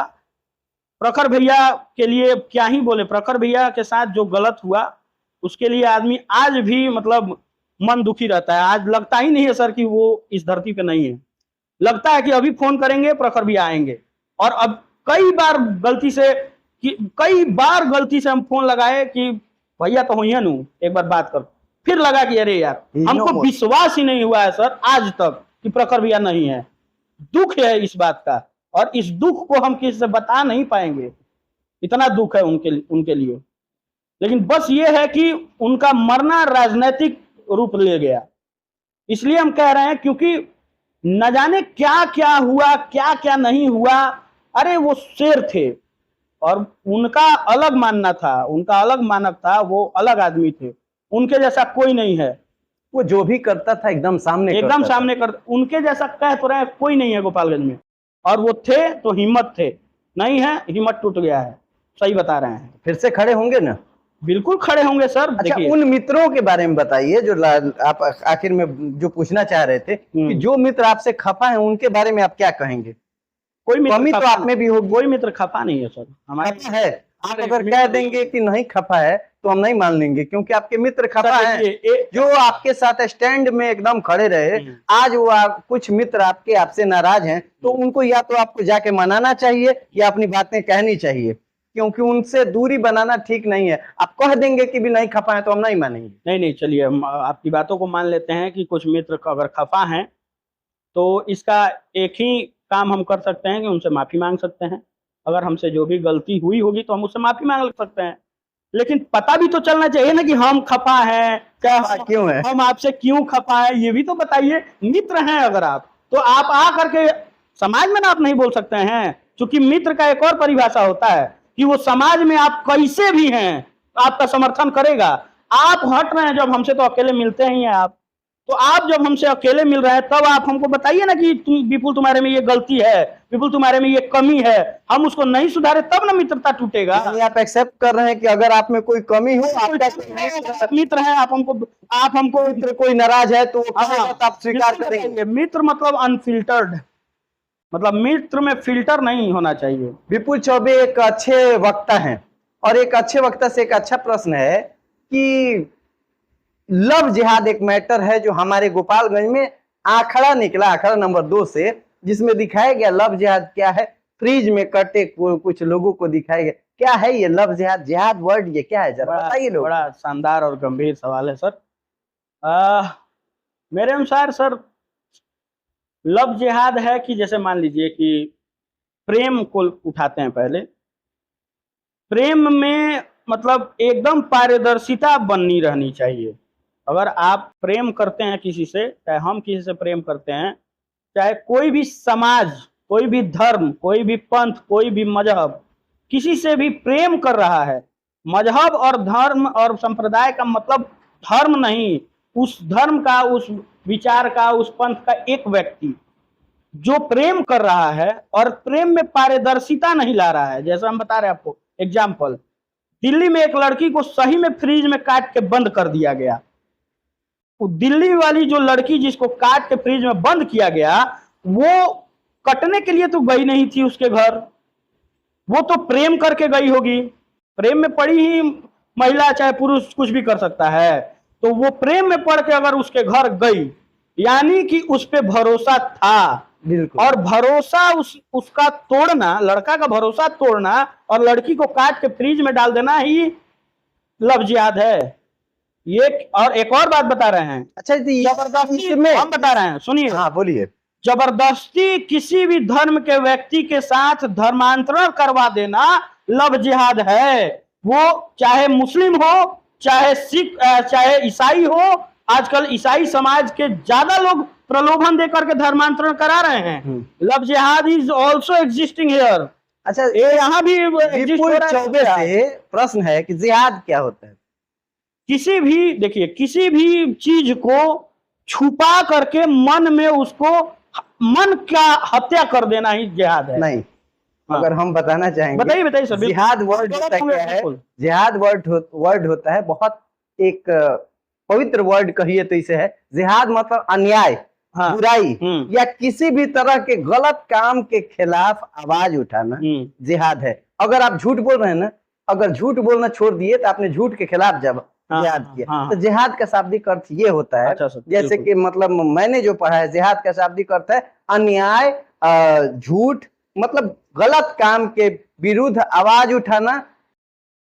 प्रखर भैया के लिए क्या ही बोले, प्रखर भैया के साथ जो गलत हुआ उसके लिए आदमी आज भी मतलब मन दुखी रहता है। आज लगता ही नहीं है सर कि वो इस धरती पे नहीं है, लगता है कि अभी फोन करेंगे प्रखर भैया आएंगे। और अब कई बार गलती से हम फोन लगाए कि भैया तो हुई नू, एक बार बात कर, फिर लगा कि अरे यार हमको विश्वास ही नहीं हुआ है सर आज तक कि प्रखर भैया नहीं है। दुख है इस बात का, और इस दुख को हम किसी से बता नहीं पाएंगे, इतना दुख है उनके लिए। लेकिन बस ये है कि उनका मरना राजनीतिक रूप ले गया, इसलिए हम कह रहे हैं, क्योंकि न जाने क्या क्या हुआ, क्या क्या नहीं हुआ। अरे वो शेर थे और उनका अलग मानना था, उनका अलग मानक था, वो अलग आदमी थे, उनके जैसा कोई नहीं है। वो जो भी करता था एकदम सामने कर, उनके जैसा कह तो रहे कोई नहीं है गोपालगंज में, और वो थे तो हिम्मत थे, नहीं है हिम्मत टूट गया है, सही बता रहे हैं। फिर से खड़े होंगे ना? बिल्कुल खड़े होंगे सर। अच्छा, उन मित्रों के बारे में बताइए जो आप आखिर में जो पूछना चाह रहे थे कि जो मित्र आपसे खफा है उनके बारे में आप क्या कहेंगे? कोई मित्र तो आप में भी होगी। कोई मित्र खफा नहीं है सर हमारे। खफा है, आप अगर कह देंगे कि नहीं खफा है तो हम नहीं मान लेंगे, क्योंकि आपके मित्र खफा हैं, जो आपके साथ स्टैंड में एकदम खड़े रहे। आज वो कुछ मित्र आपसे नाराज हैं, तो उनको या तो आपको जाके मनाना चाहिए या अपनी बातें कहनी चाहिए, क्योंकि उनसे दूरी बनाना ठीक नहीं है। आप कह देंगे कि भी नहीं खफा है तो हम नहीं मानेंगे। नहीं, चलिए हम आपकी बातों को मान लेते हैं कि कुछ मित्र अगर खफा हैं तो इसका एक ही काम हम कर सकते हैं कि उनसे माफी मांग सकते हैं। अगर हमसे जो भी गलती हुई होगी तो हम उससे माफी मांग सकते हैं, लेकिन पता भी तो चलना चाहिए ना कि हम खफा हैं, क्या क्यों है, हम आपसे क्यों खफा है, ये भी तो बताइए। मित्र हैं अगर आप, तो आप आ करके समाज में ना आप नहीं बोल सकते हैं, क्योंकि मित्र का एक और परिभाषा होता है कि वो समाज में आप कैसे भी हैं आपका समर्थन करेगा। आप हट रहे हैं जब हमसे, तो अकेले मिलते ही हैं आप, तो आप जब हमसे अकेले मिल रहे हैं तब आप हमको बताइए ना कि विपुल तुम्हारे में ये गलती है, विपुल तुम्हारे में ये कमी है, हम उसको नहीं सुधारे तब ना मित्रता टूटेगा। आप एक्सेप्ट कर रहे हैं कि अगर आप में कोई कमी हो, आपका मित्र है, आप हमको मित्र कोई नाराज है तो आप स्वीकार करेंगे। मित्र मतलब अनफिल्टर्ड, मतलब मित्र में फिल्टर नहीं होना चाहिए। विपुल चौबे एक अच्छे वक्ता हैं, और एक अच्छे वक्ता से एक अच्छा प्रश्न है कि लव जिहाद एक मैटर है जो हमारे गोपालगंज में आंकड़ा निकला, आंकड़ा नंबर 2 से, जिसमें दिखाया गया लव जिहाद क्या है। फ्रीज में कटे कुछ लोगों को दिखाया गया। क्या है ये लव जिहाद? जिहाद वर्ड ये क्या है, जरा बताइए लोग। बड़ा शानदार और गंभीर सवाल है सर। मेरे अनुसार सर लव जिहाद है कि जैसे मान लीजिए कि प्रेम को उठाते हैं, पहले प्रेम में मतलब एकदम पारदर्शिता बननी रहनी चाहिए। अगर आप प्रेम करते हैं किसी से, चाहे हम किसी से प्रेम करते हैं, चाहे कोई भी समाज, कोई भी धर्म, कोई भी पंथ, कोई भी मजहब किसी से भी प्रेम कर रहा है, मजहब और धर्म और संप्रदाय का मतलब धर्म नहीं, उस धर्म का, उस विचार का, उस पंथ का एक व्यक्ति जो प्रेम कर रहा है और प्रेम में पारदर्शिता नहीं ला रहा है। जैसा हम बता रहे हैं आपको एग्जाम्पल, दिल्ली में एक लड़की को सही में फ्रिज में काट के बंद कर दिया गया। वो दिल्ली वाली जो लड़की जिसको काट के फ्रिज में बंद किया गया, वो कटने के लिए तो गई नहीं थी उसके घर, वो तो प्रेम करके गई होगी। प्रेम में पड़ी ही महिला चाहे पुरुष कुछ भी कर सकता है, तो वो प्रेम में पड़ के अगर उसके घर गई, यानी कि उस पे भरोसा था। बिल्कुल। और भरोसा उसका तोड़ना, लड़का का भरोसा तोड़ना और लड़की को काट के फ्रिज में डाल देना ही लव जिहाद है। ये और एक और बात बता रहे हैं, अच्छा जी, जबरदस्ती इसमें हम बता रहे हैं, सुनिए। हाँ बोलिए। जबरदस्ती किसी भी धर्म के व्यक्ति के साथ धर्मांतरण करवा देना लव जिहाद है। वो चाहे मुस्लिम हो, चाहे सिख, चाहे ईसाई हो। आजकल ईसाई समाज के ज्यादा लोग प्रलोभन देकर के धर्मांतरण करा रहे हैं। लव जिहाद इज ऑल्सो एग्जिस्टिंग हियर। अच्छा, ये यहाँ भी exist हो विपुल रहा है। चौबे से प्रश्न है कि जिहाद क्या होता है? किसी भी, देखिए, किसी भी चीज को छुपा करके मन में उसको, मन का हत्या कर देना ही जिहाद है। नहीं, हाँ। अगर हम बताना चाहेंगे, बताइए बताइए सर। जिहाद वर्ड होता क्या है? जिहाद वर्ड होता है, बहुत एक पवित्र वर्ड कहिए तो इसे है। जिहाद मतलब अन्याय, हाँ। बुराई या किसी भी तरह के गलत काम के खिलाफ आवाज उठाना जिहाद है। अगर आप झूठ बोल रहे हैं ना, अगर झूठ बोलना छोड़ दिए तो आपने झूठ के खिलाफ जब जिहाद किया। तो जिहाद का शाब्दिक अर्थ ये होता है, अच्छा, जैसे कि मतलब मैंने जो पढ़ा है, जिहाद का शाब्दिक अर्थ है अन्याय, झूठ, मतलब गलत काम के विरुद्ध आवाज उठाना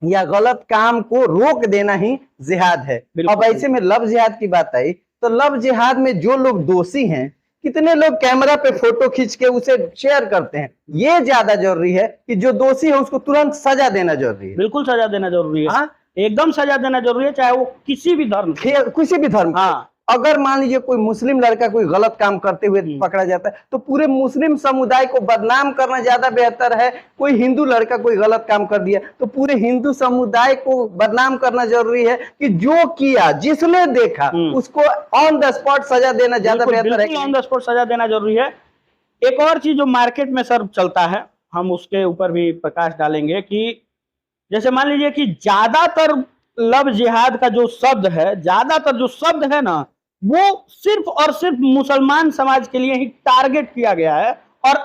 या गलत काम को रोक देना ही जिहाद है। अब ऐसे में लव जिहाद की बात आई, तो लव जिहाद में जो लोग दोषी हैं, कितने लोग कैमरा पे फोटो खींच के उसे शेयर करते हैं। ये ज्यादा जरूरी है कि जो दोषी है उसको तुरंत सजा देना जरूरी है। बिल्कुल सजा देना जरूरी है। हाँ? एकदम सजा देना जरूरी है, चाहे वो किसी भी धर्म, किसी भी धर्म। हाँ। अगर मान लीजिए कोई मुस्लिम लड़का कोई गलत काम करते हुए पकड़ा जाता है, तो पूरे मुस्लिम समुदाय को बदनाम करना ज्यादा बेहतर है। कोई हिंदू लड़का कोई गलत काम कर दिया तो पूरे हिंदू समुदाय को बदनाम करना जरूरी है कि जो किया, जिसने देखा, उसको ऑन द स्पॉट सजा देना ज्यादा बेहतर है। ऑन द स्पॉट सजा देना जरूरी है। एक और चीज जो मार्केट में सर चलता है, हम उसके ऊपर भी प्रकाश डालेंगे कि जैसे मान लीजिए कि ज्यादातर लव जिहाद का जो शब्द है, ज्यादातर जो शब्द है ना, वो सिर्फ और सिर्फ मुसलमान समाज के लिए ही टारगेट किया गया है और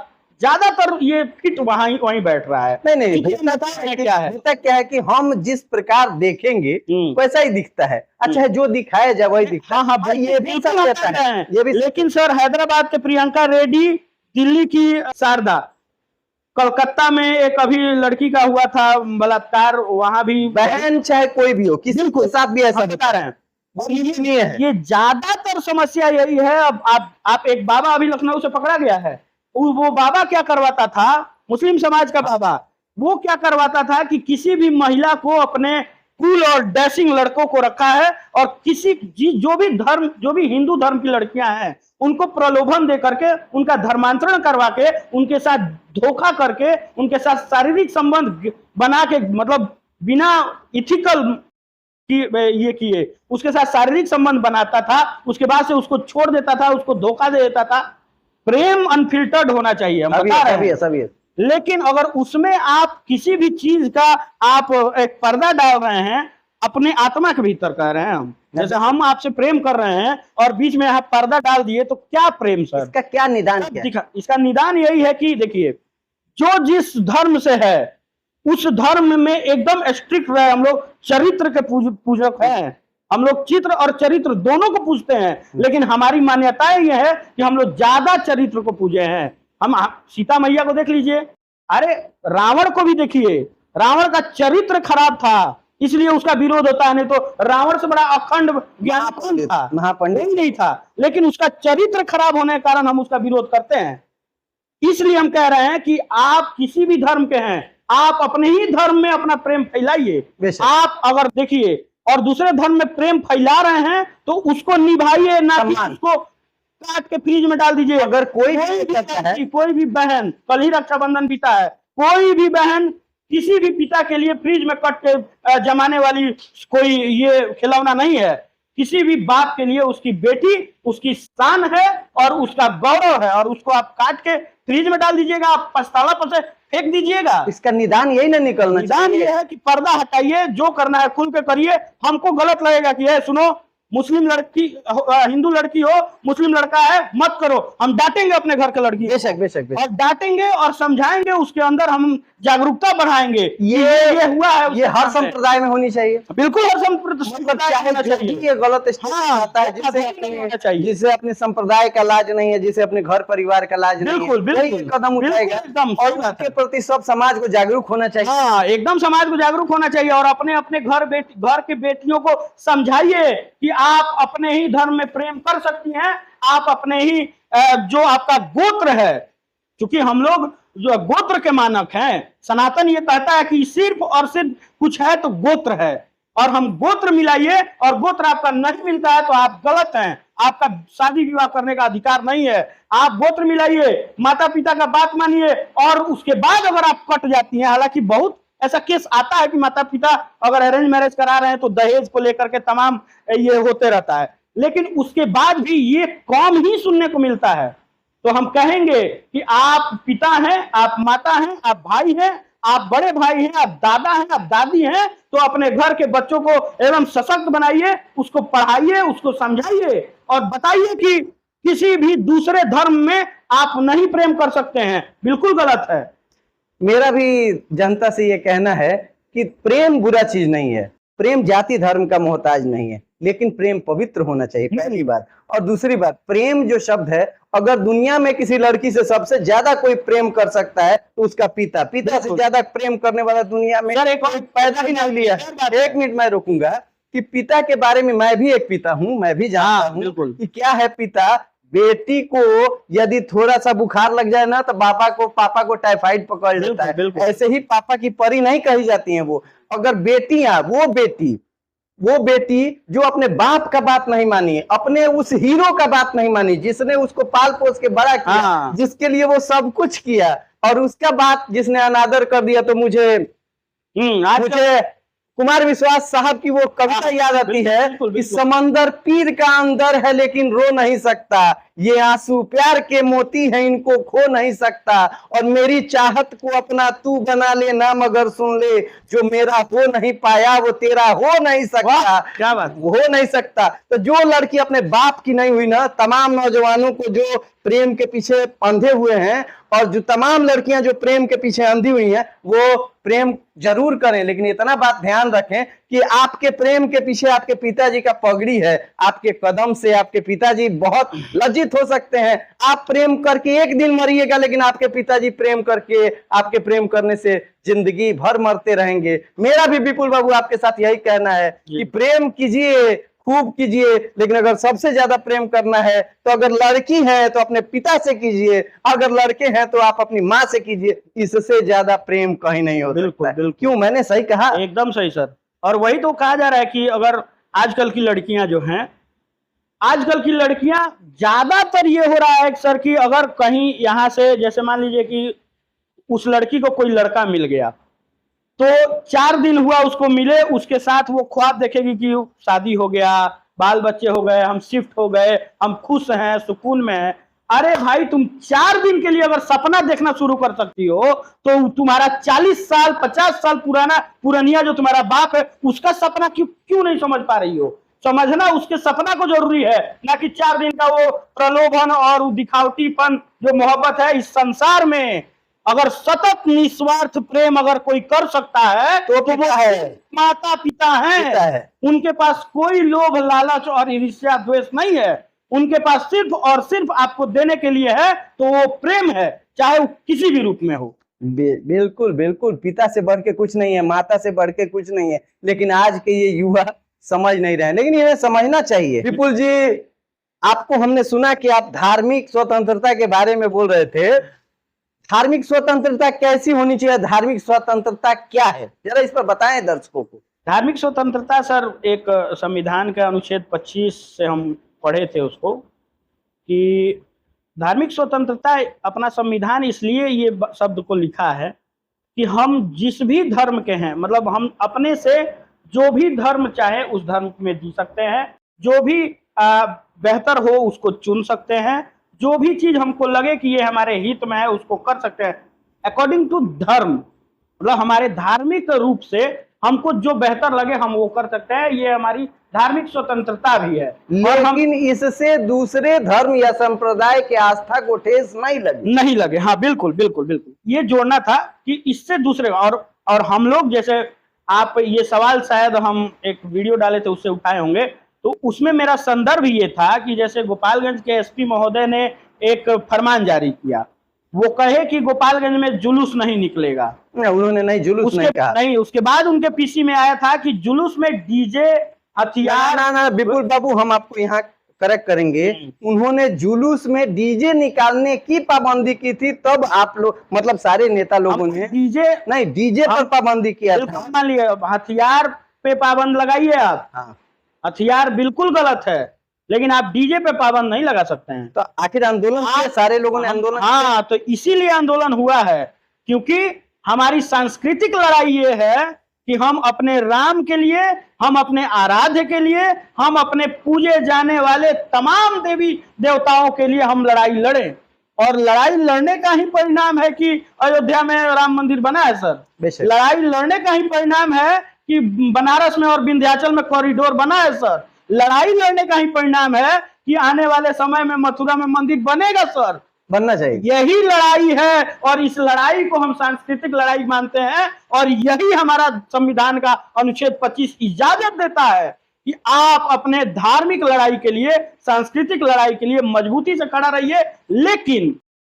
ज्यादातर ये फिट वहीं बैठ रहा है। नहीं, क्या है, होता क्या है कि हम जिस प्रकार देखेंगे वैसा ही दिखता है। अच्छा है, जो दिखाया जाए वही दिखता है। हाँ, ये भी सच रहता है, ये भी। लेकिन सर हैदराबाद के प्रियंका रेड्डी, दिल्ली की शारदा, कलकत्ता में एक अभी लड़की का हुआ था बलात्कार, वहां भी बहन चाहे कोई भी हो, किसी के साथ भी ऐसा बता रहे हैं। ये ज्यादातर समस्या यही है। अब आप एक बाबा अभी लखनऊ से पकड़ा गया है, वो बाबा क्या करवाता था, मुस्लिम समाज का बाबा, वो क्या करवाता था कि किसी भी महिला को अपने कूल और डैशिंग लड़कों को रखा है और किसी जो भी हिंदू धर्म की लड़कियां हैं उनको प्रलोभन दे करके, उनका धर्मांतरण करवा के, उनके साथ धोखा करके, उनके साथ शारीरिक संबंध बना के, मतलब बिना इथिकल ये किए उसके साथ शारीरिक संबंध बनाता था, उसके बाद से उसको छोड़ देता था, उसको धोखा दे देता था। प्रेम अनफिल्टर्ड होना चाहिए, हम बता रहे हैं। लेकिन अगर उसमें आप किसी भी चीज का आप एक पर्दा डाल रहे हैं, अपने आत्मा के भीतर कह रहे हैं हम, जैसे हम आपसे प्रेम कर रहे हैं और बीच में आप पर्दा डाल दिए, तो क्या प्रेम सर? इसका क्या निदान क्या? इसका निदान यही है कि देखिए, जो जिस धर्म से है उस धर्म में एकदम स्ट्रिक्ट रहे। हम लोग चरित्र के पूजक हैं, हम लोग चित्र और चरित्र दोनों को पूजते हैं, लेकिन हमारी मान्यता यह है कि हम लोग ज्यादा चरित्र को पूजे हैं। हम सीता मैया को देख लीजिए, अरे रावण को भी देखिए, रावण का चरित्र खराब था इसलिए उसका विरोध होता है, नहीं तो रावण से बड़ा अखंड ज्ञान कौन था? महापंडित नहीं था, लेकिन उसका चरित्र खराब होने के कारण हम उसका विरोध करते हैं। इसलिए हम कह रहे हैं कि आप किसी भी धर्म के हैं, आप अपने ही धर्म में अपना प्रेम फैलाइए। बेशक। आप अगर देखिए और दूसरे धर्म में प्रेम फैला रहे हैं तो उसको निभाइए, ना कि सम्मान। उसको काट के फ्रिज में डाल दीजिए। अगर कोई कोई भी करता है लड़की, कोई भी बहन, कल ही रक्षाबंधन बीता है, कोई भी बहन किसी भी पिता के लिए फ्रिज में कट के जमाने वाली कोई ये खिलौना नहीं है। किसी भी बाप के लिए उसकी बेटी उसकी शान है और उसका गौरव है, और उसको आप काट के फ्रिज में डाल दीजिएगा, आप पछतावा पर से फेंक दीजिएगा। इसका निदान यही ना निकलना निदान चाहिए। ये है कि पर्दा हटाइए, जो करना है खुल के करिए। हमको गलत लगेगा कि ये सुनो, मुस्लिम लड़की हिंदू लड़की हो, मुस्लिम लड़का है, मत करो, हम डांटेंगे अपने घर के लड़की बेशक बेशक बेशक। और डांटेंगे और समझाएंगे, उसके अंदर हम जागरूकता बढ़ाएंगे। ये हुआ है, ये हर संप्रदाय में होनी चाहिए। बिल्कुल हर मतलब संप्रदाय चाहे होना जो भी चाहिए। ये गलत स्टेप हाँ, आता है, ऐसा नहीं होना चाहिए। जिसे अपने संप्रदाय का लाज नहीं है, जिसे अपने घर परिवार का लाज नहीं है, बिल्कुल वही बिल्कुल कदम उठाएगा एकदम और सही बात उसके है। प्रति सब समाज को जागरूक होना चाहिए। हाँ, एकदम समाज को जागरूक होना चाहिए और अपने अपने घर के बेटियों को समझाइए कि आप अपने ही धर्म में प्रेम कर सकती हैं। आप अपने ही जो आपका गोत्र है, क्योंकि हम लोग जो गोत्र के मानक हैं, सनातन ये कहता है कि सिर्फ और सिर्फ कुछ है तो गोत्र है, और हम गोत्र मिलाइए, और गोत्र आपका नहीं मिलता है तो आप गलत हैं, आपका शादी विवाह करने का अधिकार नहीं है। आप गोत्र मिलाइए, माता पिता का बात मानिए, और उसके बाद अगर आप कट जाती हैं, हालांकि बहुत ऐसा केस आता है कि माता पिता अगर अरेंज मैरिज करा रहे हैं तो दहेज को लेकर के तमाम ये होते रहता है, लेकिन उसके बाद भी ये कम ही सुनने को मिलता है। तो हम कहेंगे कि आप पिता हैं, आप माता हैं, आप भाई हैं, आप बड़े भाई हैं, आप दादा हैं, आप दादी हैं, तो अपने घर के बच्चों को एकदम सशक्त बनाइए, उसको पढ़ाइए, उसको समझाइए और बताइए कि किसी भी दूसरे धर्म में आप नहीं प्रेम कर सकते हैं, बिल्कुल गलत है। मेरा भी जनता से ये कहना है कि प्रेम बुरा चीज नहीं है, प्रेम जाति धर्म का मोहताज नहीं है, लेकिन प्रेम पवित्र होना चाहिए, पहली बात। और दूसरी बात, प्रेम जो शब्द है, अगर दुनिया में किसी लड़की से सबसे ज्यादा कोई प्रेम कर सकता है तो उसका पिता से ज्यादा प्रेम करने वाला दुनिया में सर, एक पैदा ही नहीं लिया। एक मिनट मैं रुकूंगा कि पिता के बारे में, मैं भी एक पिता हूं, मैं भी जानता हूं कि क्या है पिता। बेटी को यदि थोड़ा सा बुखार लग जाए ना तो पापा को टाइफाइड पकड़ लेता है। ऐसे ही पापा की परी नहीं कही जाती हैं वो। अगर बेटियां, वो बेटी जो अपने बाप का बात नहीं मानी, अपने उस हीरो का बात नहीं मानी, जिसने उसको पाल पोस के बड़ा किया, जिसके लिए वो सब कुछ किया, और उसका बात जिसने अनादर कर दिया, तो मुझे कुमार विश्वास साहब की वो कविता याद आती है कि समंदर पीर का अंदर है लेकिन रो नहीं सकता, ये आंसू प्यार के मोती हैं इनको खो नहीं सकता, और मेरी चाहत को अपना तू बना ले ना मगर सुन ले, जो मेरा हो नहीं पाया वो तेरा हो नहीं सकता। क्या बात, हो नहीं सकता। तो जो लड़की अपने बाप की नहीं हुई ना, तमाम नौजवानों को जो प्रेम के पीछे अंधे हुए हैं, और जो तमाम लड़कियां जो प्रेम के पीछे अंधी हुई हैं, वो प्रेम जरूर करें, लेकिन इतना बात ध्यान रखें कि आपके प्रेम के पीछे आपके पिताजी का पगड़ी है, आपके कदम से आपके पिताजी बहुत लज्जित हो सकते हैं। आप प्रेम करके एक दिन मरिएगा, लेकिन आपके पिताजी प्रेम करके, आपके प्रेम करने से जिंदगी भर मरते रहेंगे। मेरा भी विपुल बाबू आपके साथ यही कहना है कि प्रेम कीजिए, खूब कीजिए, लेकिन अगर सबसे ज्यादा प्रेम करना है तो अगर लड़की है तो अपने पिता से कीजिए, अगर लड़के हैं तो आप अपनी माँ से कीजिए। इससे ज्यादा प्रेम कहीं नहीं हो सकता है। क्यों, मैंने सही कहा? एकदम सही सर। और वही तो कहा जा रहा है कि अगर आजकल की लड़कियां जो हैं, आजकल की लड़कियां ज्यादातर ये हो रहा है सर कि अगर कहीं यहाँ से, जैसे मान लीजिए कि उस लड़की को कोई लड़का मिल गया, तो 4 दिन हुआ उसको मिले, उसके साथ वो ख्वाब देखेगी कि शादी हो गया, बाल बच्चे हो गए, हम शिफ्ट हो गए, हम खुश हैं, सुकून में हैं। अरे भाई, तुम 4 दिन के लिए अगर सपना देखना शुरू कर सकती हो तो तुम्हारा 40 साल 50 साल पुरानिया जो तुम्हारा बाप है, उसका सपना क्यों नहीं समझ पा रही हो? समझना उसके सपना को जरूरी है, ना कि 4 दिन का वो प्रलोभन और दिखावटीपन जो मोहब्बत है। इस संसार में अगर सतत निस्वार्थ प्रेम अगर कोई कर सकता है तो वो है माता पिता हैं। उनके पास कोई लोभ लालच और ईर्ष्या द्वेष नहीं है, उनके पास सिर्फ और सिर्फ आपको देने के लिए है, तो वो प्रेम है, चाहे वो किसी भी रूप में हो। बिल्कुल बिल्कुल, पिता से बढ़ के कुछ नहीं है, माता से बढ़ के कुछ नहीं है, लेकिन आज के ये युवा समझ नहीं रहे, लेकिन इन्हें समझना चाहिए। विपुल जी, आपको हमने सुना कि आप धार्मिक स्वतंत्रता के बारे में बोल रहे थे। धार्मिक स्वतंत्रता कैसी होनी चाहिए, धार्मिक स्वतंत्रता क्या है, जरा इस पर बताएं दर्शकों को। धार्मिक स्वतंत्रता सर एक संविधान के अनुच्छेद 25 से हम पढ़े थे उसको, कि धार्मिक स्वतंत्रता अपना संविधान इसलिए ये शब्द को लिखा है कि हम जिस भी धर्म के हैं, मतलब हम अपने से जो भी धर्म चाहे उस धर्म में जी सकते हैं, जो भी बेहतर हो उसको चुन सकते हैं, जो भी चीज हमको लगे कि ये हमारे हित में है उसको कर सकते हैं अकॉर्डिंग टू धर्म, मतलब हमारे धार्मिक रूप से हमको जो बेहतर लगे हम वो कर सकते हैं। ये हमारी धार्मिक स्वतंत्रता भी है। लेकिन इससे दूसरे धर्म या संप्रदाय की आस्था को ठेस नहीं लगे। हाँ बिल्कुल बिल्कुल बिल्कुल, ये जोड़ना था कि इससे दूसरे और हम लोग, जैसे आप ये सवाल शायद हम एक वीडियो डाले थे उससे उठाए होंगे, तो उसमें मेरा संदर्भ ये था कि जैसे गोपालगंज के एसपी महोदय ने एक फरमान जारी किया, वो कहे कि गोपालगंज में जुलूस नहीं निकलेगा। उन्होंने नहीं जुलूस नहीं कहा, नहीं, उसके बाद उनके पीसी में आया था कि जुलूस में डीजे हथियार। ना विपुल बाबू, हम आपको यहाँ करेक्ट करेंगे, उन्होंने जुलूस में डीजे निकालने की पाबंदी की थी, तब आप लोग मतलब सारे नेता लोगों ने डीजे पर पाबंदी किया था। मान लिया, हथियार पे पाबंद लगाइए आप। हाँ। हथियार बिल्कुल गलत है, लेकिन आप डीजे पे पाबंद नहीं लगा सकते हैं। तो आखिर आंदोलन किया, सारे लोगों ने आंदोलन। हाँ, तो इसीलिए आंदोलन हुआ है, क्योंकि हमारी सांस्कृतिक लड़ाई ये है कि हम अपने राम के लिए, हम अपने आराध्य के लिए, हम अपने पूजे जाने वाले तमाम देवी देवताओं के लिए हम लड़ाई लड़ें। और लड़ाई लड़ने का ही परिणाम है कि अयोध्या में राम मंदिर बना है सर। लड़ाई लड़ने का ही परिणाम है कि बनारस में और विंध्याचल में कॉरिडोर बना है सर। लड़ाई लड़ने का ही परिणाम है कि आने वाले समय में मथुरा में मंदिर बनेगा सर, बनना चाहिए। यही लड़ाई है और इस लड़ाई को हम सांस्कृतिक लड़ाई मानते हैं, और यही हमारा संविधान का अनुच्छेद 25 इजाजत देता है कि आप अपने धार्मिक लड़ाई के लिए, सांस्कृतिक लड़ाई के लिए मजबूती से खड़ा रहिए, लेकिन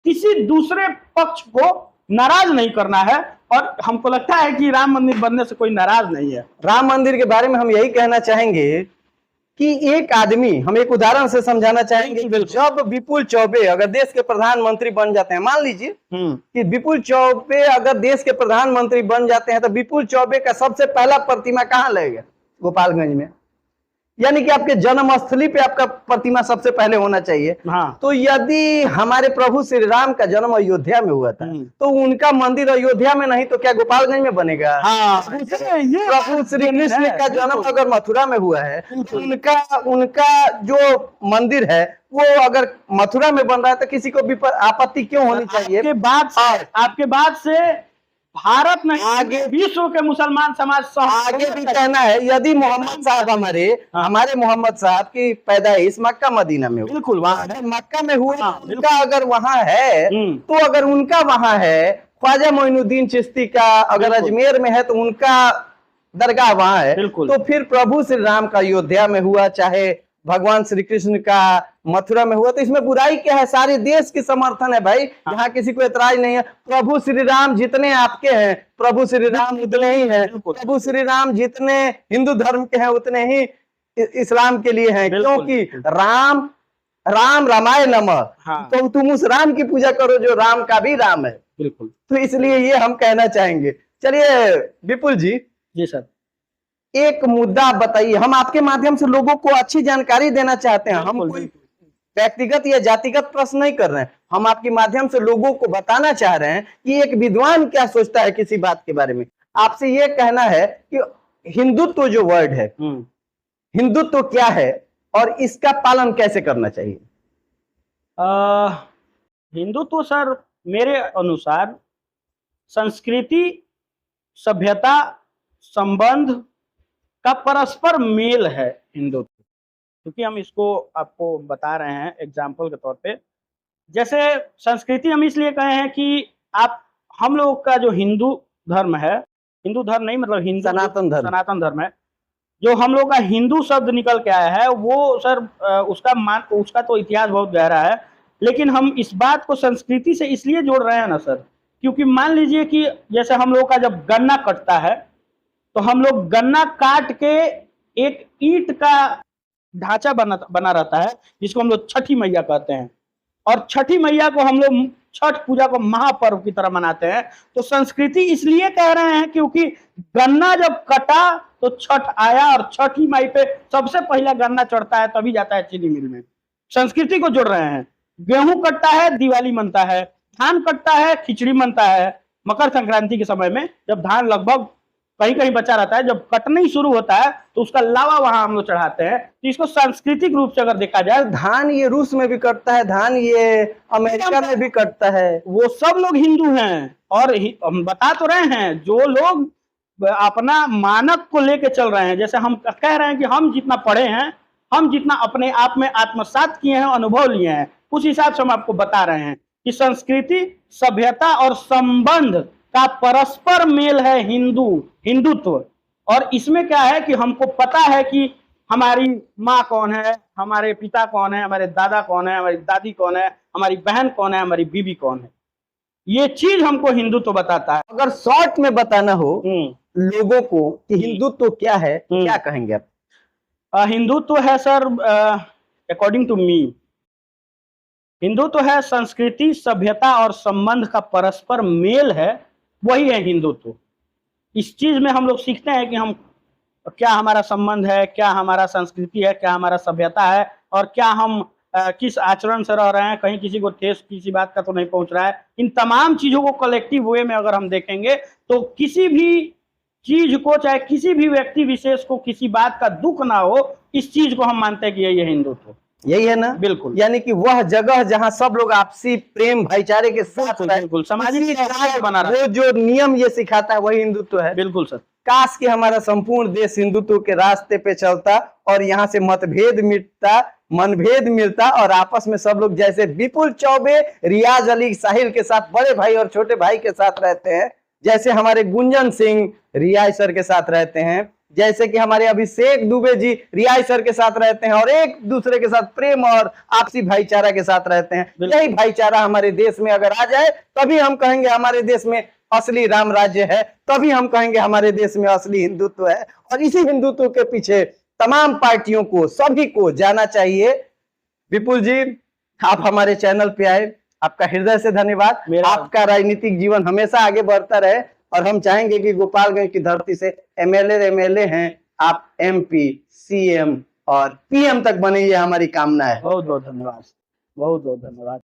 किसी दूसरे पक्ष को नाराज नहीं करना है। और हमको लगता है कि राम मंदिर बनने से कोई नाराज नहीं है। राम मंदिर के बारे में हम यही कहना चाहेंगे कि एक आदमी, हम एक उदाहरण से समझाना चाहेंगे, जब विपुल चौबे अगर देश के प्रधानमंत्री बन जाते हैं, मान लीजिए कि विपुल चौबे अगर देश के प्रधानमंत्री बन जाते हैं, तो विपुल चौबे का सबसे पहला प्रतिमा कहाँ लगेगा? गोपालगंज में, यानी कि आपके जन्मस्थली पे आपका प्रतिमा सबसे पहले होना चाहिए। हाँ। तो यदि हमारे प्रभु श्री राम का जन्म अयोध्या में हुआ था, तो उनका मंदिर अयोध्या में नहीं तो क्या गोपालगंज में बनेगा? हाँ। प्रभु श्री कृष्ण का जन्म अगर मथुरा में हुआ है, तो उनका जो मंदिर है वो अगर मथुरा में बन रहा है, तो किसी को भी आपत्ति क्यों होनी चाहिए? आपके बाद से भारत नहीं, आगे विश्व के मुसलमान समाज आगे भी कहना है, यदि मोहम्मद साहब हमारे मोहम्मद साहब की पैदाइश मक्का मदीना में, बिल्कुल वहां है, मक्का में हुआ, उनका अगर वहां है, तो अगर उनका वहां है, ख्वाजा मोइनुद्दीन चिश्ती का अगर अजमेर में है, तो उनका दरगाह वहां है, तो फिर प्रभु श्री राम का अयोध्या में हुआ, चाहे भगवान श्री कृष्ण का मथुरा में हुआ, तो इसमें बुराई क्या है? सारे देश की समर्थन है भाई, यहाँ किसी को एतराज नहीं है। प्रभु श्री राम जितने आपके हैं, प्रभु श्री राम उतने ही हैं। प्रभु श्री राम जितने हिंदू धर्म के हैं, उतने ही इस्लाम के लिए हैं, क्योंकि राम रामाय नमः। तो तुम उस राम की पूजा करो जो राम का भी राम है। बिल्कुल। तो इसलिए ये हम कहना चाहेंगे। चलिए विपुल जी। जी सर। एक मुद्दा बताइए, हम आपके माध्यम से लोगों को अच्छी जानकारी देना चाहते हैं, हम कोई व्यक्तिगत या जातिगत प्रश्न नहीं कर रहे हैं, हम आपके माध्यम से लोगों को बताना चाह रहे हैं कि एक विद्वान क्या सोचता है किसी बात के बारे में। आपसे ये कहना है कि हिंदुत्व जो वर्ड है, हिंदुत्व क्या है और इसका पालन कैसे करना चाहिए? हिंदुत्व सर मेरे अनुसार संस्कृति, सभ्यता, संबंध का परस्पर मेल है हिंदुत्व, क्योंकि हम इसको आपको बता रहे हैं एग्जाम्पल के तौर पे। जैसे संस्कृति हम इसलिए कहे हैं कि हम लोग का जो हिंदू धर्म है, हिंदू धर्म नहीं मतलब हिंदू सनातन धर्म है, जो हम लोग का हिंदू शब्द निकल के आया है, वो सर उसका तो इतिहास बहुत गहरा है, लेकिन हम इस बात को संस्कृति से इसलिए जोड़ रहे हैं ना सर, क्योंकि मान लीजिए कि जैसे हम लोग का जब गन्ना कटता है, तो हम लोग गन्ना काट के एक ईंट का ढांचा बना रहता है, जिसको हम लोग छठी मैया कहते हैं, और छठी मैया को हम लोग छठ पूजा को महापर्व की तरह मनाते हैं। तो संस्कृति इसलिए कह रहे हैं क्योंकि गन्ना जब कटा तो छठ आया, और छठ ही माई पे सबसे पहला गन्ना चढ़ता है, तभी जाता है चीनी मिल में। संस्कृति को जोड़ रहे हैं। गेहूं कटता है, दिवाली मनता है, धान कटता है, खिचड़ी मनता है। मकर संक्रांति के समय में जब धान लगभग कहीं कहीं बचा रहता है, जब कटना ही शुरू होता है तो उसका लावा वहां हम लोग चढ़ाते हैं। तो इसको सांस्कृतिक रूप से अगर देखा जाए, धान ये रूस में भी कटता है, धान ये अमेरिका में भी कटता है। वो सब लोग हिंदू हैं। और हम बता तो रहे हैं, जो लोग अपना मानक को लेके चल रहे हैं, जैसे हम कह रहे हैं कि हम जितना पढ़े हैं, हम जितना अपने आप में आत्मसात किए हैं, अनुभव लिए हैं, उस हिसाब से हम आपको बता रहे हैं कि संस्कृति, सभ्यता और संबंध का परस्पर मेल है हिंदुत्व। और इसमें क्या है कि हमको पता है कि हमारी माँ कौन है, हमारे पिता कौन है, हमारे दादा कौन है, हमारी दादी कौन है, हमारी बहन कौन है, हमारी बीवी कौन है। ये चीज हमको हिंदुत्व बताता है। अगर शॉर्ट में बताना हो लोगों को कि हिंदुत्व क्या है, क्या कहेंगे आप? हिंदुत्व है sir, according to me, Hindutva है संस्कृति, सभ्यता और संबंध का परस्पर मेल है, वही है हिंदुत्व। इस चीज में हम लोग सीखते हैं कि हम क्या हमारा संबंध है, क्या हमारा संस्कृति है, क्या हमारा सभ्यता है, और क्या हम किस आचरण से रह रहे हैं, कहीं किसी को ठेस किसी बात का तो नहीं पहुंच रहा है। इन तमाम चीजों को कलेक्टिव वे में अगर हम देखेंगे तो किसी भी चीज को, चाहे किसी भी व्यक्ति विशेष को किसी बात का दुख ना हो, इस चीज को हम मानते हैं कि यही है हिंदुत्व। यही है ना? बिल्कुल। यानी कि वह जगह जहां सब लोग आपसी प्रेम भाईचारे के साथ बिल्कुल सामाजिक बना रहा है, वो जो नियम ये सिखाता है वही हिंदुत्व है। बिल्कुल सर। काश कि हमारा संपूर्ण देश हिंदुत्व के रास्ते पे चलता और यहाँ से मतभेद मिटता, मनभेद मिलता, और आपस में सब लोग जैसे विपुल चौबे रियाज अली साहिल के साथ बड़े भाई और छोटे भाई के साथ रहते हैं, जैसे हमारे गुंजन सिंह रियाज सर के साथ रहते हैं, जैसे कि हमारे अभिषेक दुबे जी रियाज सर के साथ रहते हैं, और एक दूसरे के साथ प्रेम और आपसी भाईचारा के साथ रहते हैं। यही भाईचारा हमारे देश में अगर आ जाए तभी हम कहेंगे हमारे देश में असली राम राज्य है, तभी हम कहेंगे हमारे देश में असली हिंदुत्व है। और इसी हिंदुत्व के पीछे तमाम पार्टियों को, सभी को जाना चाहिए। विपुल जी, आप हमारे चैनल पे आए, आपका हृदय से धन्यवाद। आपका राजनीतिक जीवन हमेशा आगे बढ़ता रहे, और हम चाहेंगे कि गोपालगंज की धरती से एमएलए हैं, आप MP, CM और PM तक बने, ये हमारी कामना है। बहुत बहुत धन्यवाद, बहुत बहुत धन्यवाद।